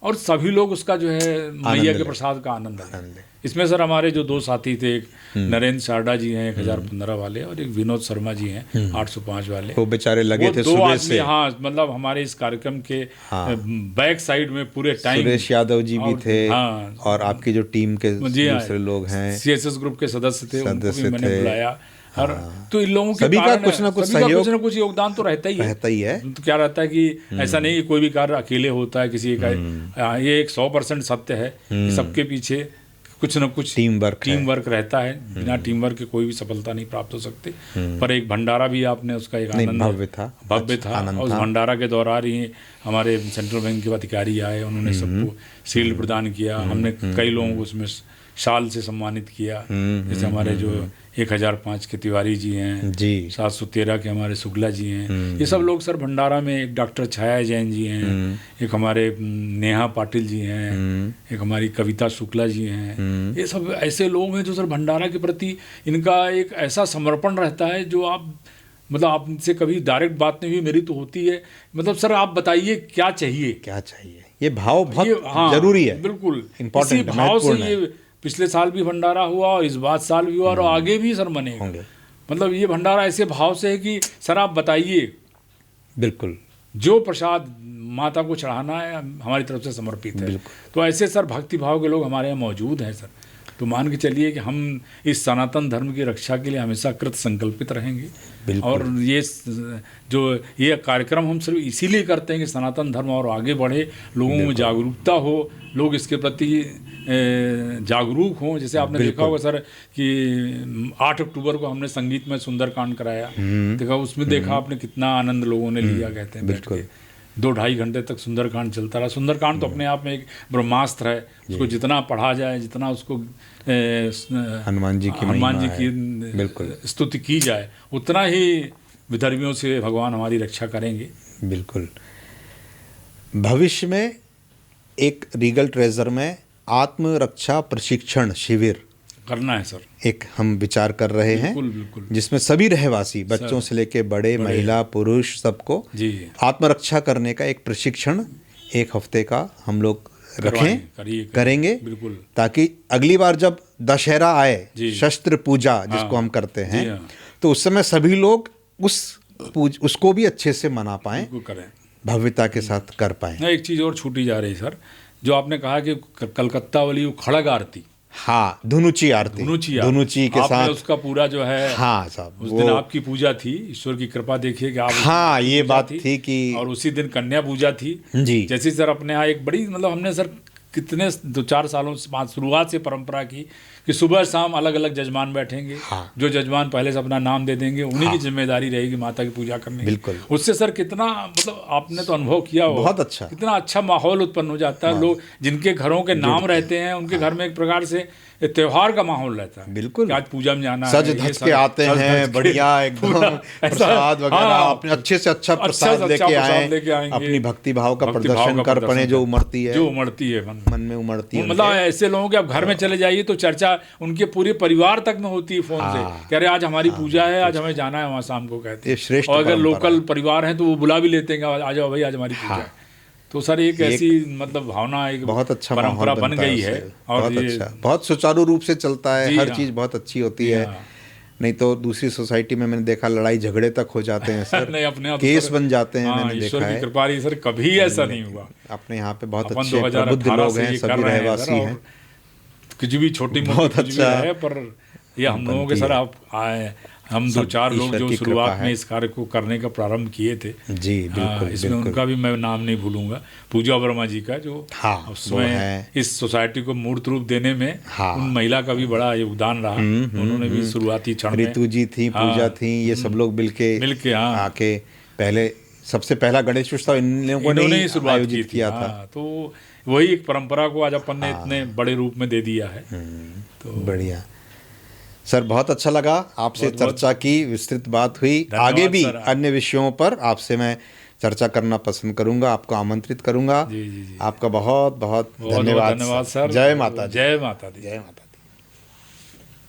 B: और सभी लोग उसका जो है मैया के प्रसाद का आनंद लें। इसमें सर हमारे जो 2 साथी थे, एक नरेंद्र शारदा जी हैं 1015 वाले, और एक विनोद शर्मा जी हैं 805 वाले,
A: वो बेचारे लगे थे सुबह से।
B: हाँ, मतलब हमारे इस कार्यक्रम के बैक साइड में पूरे टाइम
A: सुरेश यादव जी भी थे। और आपकी जो टीम के दूसरे लोग हैं,
B: CSS ग्रुप के सदस्य थे, उनको भी मैंने बुलाया। और तो इन लोगों के
A: सभी का कुछ ना कुछ सहयोग,
B: कुछ ना कुछ योगदान तो रहता ही है। तो क्या रहता है कि ऐसा नहीं कि कोई भी कार्य अकेले होता है किसी का, ये एक 100% सत्य है कि सबके पीछे कुछ ना कुछ टीम वर्क रहता है। बिना टीम वर्क के कोई भी सफलता नहीं प्राप्त हो सकती। पर एक भंडारा भी आपने उसका एक आनंद भव्य था। और उस भंडारा के दौरान ही हमारे सेंट्रल बैंक के अधिकारी आए, उन्होंने सबको शील्ड प्रदान किया। हमने कई लोगों को उसमें शाल से सम्मानित किया, जैसे हमारे जो 1005 के तिवारी जी हैं, 713 के हमारे शुक्ला जी हैं, ये सब लोग सर भंडारा में। एक डॉक्टर छाया जैन जी हैं, एक हमारे नेहा पाटिल जी हैं, एक हमारी कविता शुक्ला जी हैं। ये सब ऐसे लोग हैं जो सर भंडारा के प्रति इनका एक ऐसा समर्पण रहता है जो आप मतलब आपसे कभी डायरेक्ट बात नहीं हुई, मेरी तो होती है। मतलब सर आप बताइए क्या चाहिए,
A: ये भाव बहुत जरूरी है,
B: बिल्कुल
A: इम्पोर्टेंट
B: भाव से ये पिछले साल भी भंडारा हुआ और इस बार साल भी हुआ और आगे भी सर मनेगा। मतलब ये भंडारा ऐसे भाव से है कि सर आप बताइए,
A: बिल्कुल
B: जो प्रसाद माता को चढ़ाना है हमारी तरफ से समर्पित है। तो ऐसे सर भक्ति भाव के लोग हमारे यहाँ मौजूद हैं सर। तो मान के चलिए कि हम इस सनातन धर्म की रक्षा के लिए हमेशा कृत संकल्पित रहेंगे। और ये जो ये कार्यक्रम हम सिर्फ इसीलिए करते हैं कि सनातन धर्म और आगे बढ़े, लोगों में जागरूकता हो, लोग इसके प्रति जागरूक हों। जैसे आपने देखा होगा सर कि 8 अक्टूबर को हमने संगीत में सुंदरकांड कराया, देखा उसमें देखा आपने कितना आनंद लोगों ने लिया, कहते हैं बैठ के 2-2.5 घंटे तक सुंदरकांड चलता रहा। सुंदरकांड तो अपने आप में एक ब्रह्मास्त्र है, उसको जितना पढ़ा जाए, जितना उसको
A: हनुमान जी
B: की स्तुति की जाए, उतना ही विधर्मियों से भगवान हमारी रक्षा करेंगे।
A: बिल्कुल। भविष्य में एक रीगल ट्रेजर में आत्मरक्षा प्रशिक्षण शिविर
B: करना है सर,
A: एक हम विचार कर रहे हैं,
B: बिल्कुल।
A: जिसमें सभी रहवासी बच्चों से लेके बड़े, महिला, पुरुष सबको आत्मरक्षा करने का एक प्रशिक्षण 1 हफ्ते का हम लोग करेंगे, बिल्कुल, ताकि अगली बार जब दशहरा आए, शस्त्र पूजा जिसको हम करते हैं, तो उस समय सभी लोग उसको भी अच्छे से मना पाएं, भव्यता के साथ कर पाएं।
B: एक चीज़ और छूटी जा रही सर, जो आपने कहा कि कलकत्ता वाली वो खड़ग आरती,
A: हाँ, धुनुची आरती, धुनुची के साथ
B: उसका पूरा जो है,
A: हाँ साहब,
B: उस दिन आपकी पूजा थी, ईश्वर की कृपा देखिए कि आप,
A: हाँ ये बात थी कि,
B: और उसी दिन कन्या पूजा थी
A: जी।
B: जैसे सर अपने यहाँ एक बड़ी, मतलब हमने सर कितने 2-4 सालों से शुरुआत से परंपरा की कि सुबह शाम अलग अलग जजमान बैठेंगे, जो जजमान पहले से अपना नाम दे देंगे, उन्हीं की जिम्मेदारी रहेगी माता की पूजा करने की।
A: बिल्कुल।
B: उससे सर कितना, मतलब आपने तो अनुभव किया हो,
A: बहुत अच्छा,
B: कितना अच्छा माहौल उत्पन्न हो जाता है। लोग जिनके घरों के नाम रहते हैं उनके घर में एक प्रकार से एक त्योहार का माहौल रहता है।
A: बिल्कुल।
B: कि आज पूजा में जाना
A: सज
B: है,
A: धज के आते हैं, बढ़िया एकदम प्रसाद वगैरह अपने अच्छे से अच्छा प्रसाद लेके आए, अपनी भक्ति भाव का प्रदर्शन कर पड़े, जो उमड़ती है मन में उमड़ती है।
B: मतलब ऐसे लोगों के आप घर में चले जाइए तो चर्चा उनके पूरे परिवार तक में होती है फोन से, कह रहे आज हमारी पूजा है, आज हमें जाना है वहाँ शाम को, कहते हैं। और अगर लोकल परिवार है तो वो बुला भी लेते हैं, आ जाओ भाई आज हमारी पूजा है। तो सर एक ऐसी मतलब भावना, एक
A: बहुत अच्छा
B: परंपरा बन गई है। और
A: बहुत अच्छा, बहुत सुचारू रूप से चलता है, हर चीज़ बहुत अच्छी होती है। नहीं तो दूसरी सोसाइटी में मैंने देखा लड़ाई झगड़े तक हो जाते हैं सर, नहीं अपने केस बन जाते हैं। मैंने देखा है,
B: कृपा रही सर, कभी ऐसा नहीं हुआ।
A: अपने यहाँ पे बहुत अच्छे प्रबुद्ध लोग हैं, सभी रहवासी हैं,
B: कुछ भी छोटी मोटी कुछ भी है, पर ये हम लोगों के सर आप आए, हम 2-4 लोग जो शुरुआत में इस कार्य को करने का प्रारंभ किए थे।
A: जी बिल्कुल।
B: इसमें उनका भी मैं नाम नहीं भूलूंगा, पूजा वर्मा जी का, जो उसमें इस सोसाइटी को मूर्त रूप देने में उन महिला का भी बड़ा योगदान रहा। उन्होंने भी शुरुआती क्षण में,
A: ऋतु जी थी, पूजा थी, ये सब लोग मिलके आके पहले सबसे पहला गणेश उत्सव इन लोगों ने ही शुरुआत किया था।
B: तो वही एक परंपरा को आज अपन ने इतने बड़े रूप में दे दिया है।
A: तो बढ़िया सर, बहुत अच्छा लगा आपसे चर्चा की, विस्तृत बात हुई। आगे भी अन्य विषयों पर आपसे मैं चर्चा करना पसंद करूंगा, आपको आमंत्रित करूंगा।
B: जी।
A: आपका बहुत बहुत धन्यवाद
B: सर।
A: जय माता दी।
B: जय माता दी।
A: जय माता दी।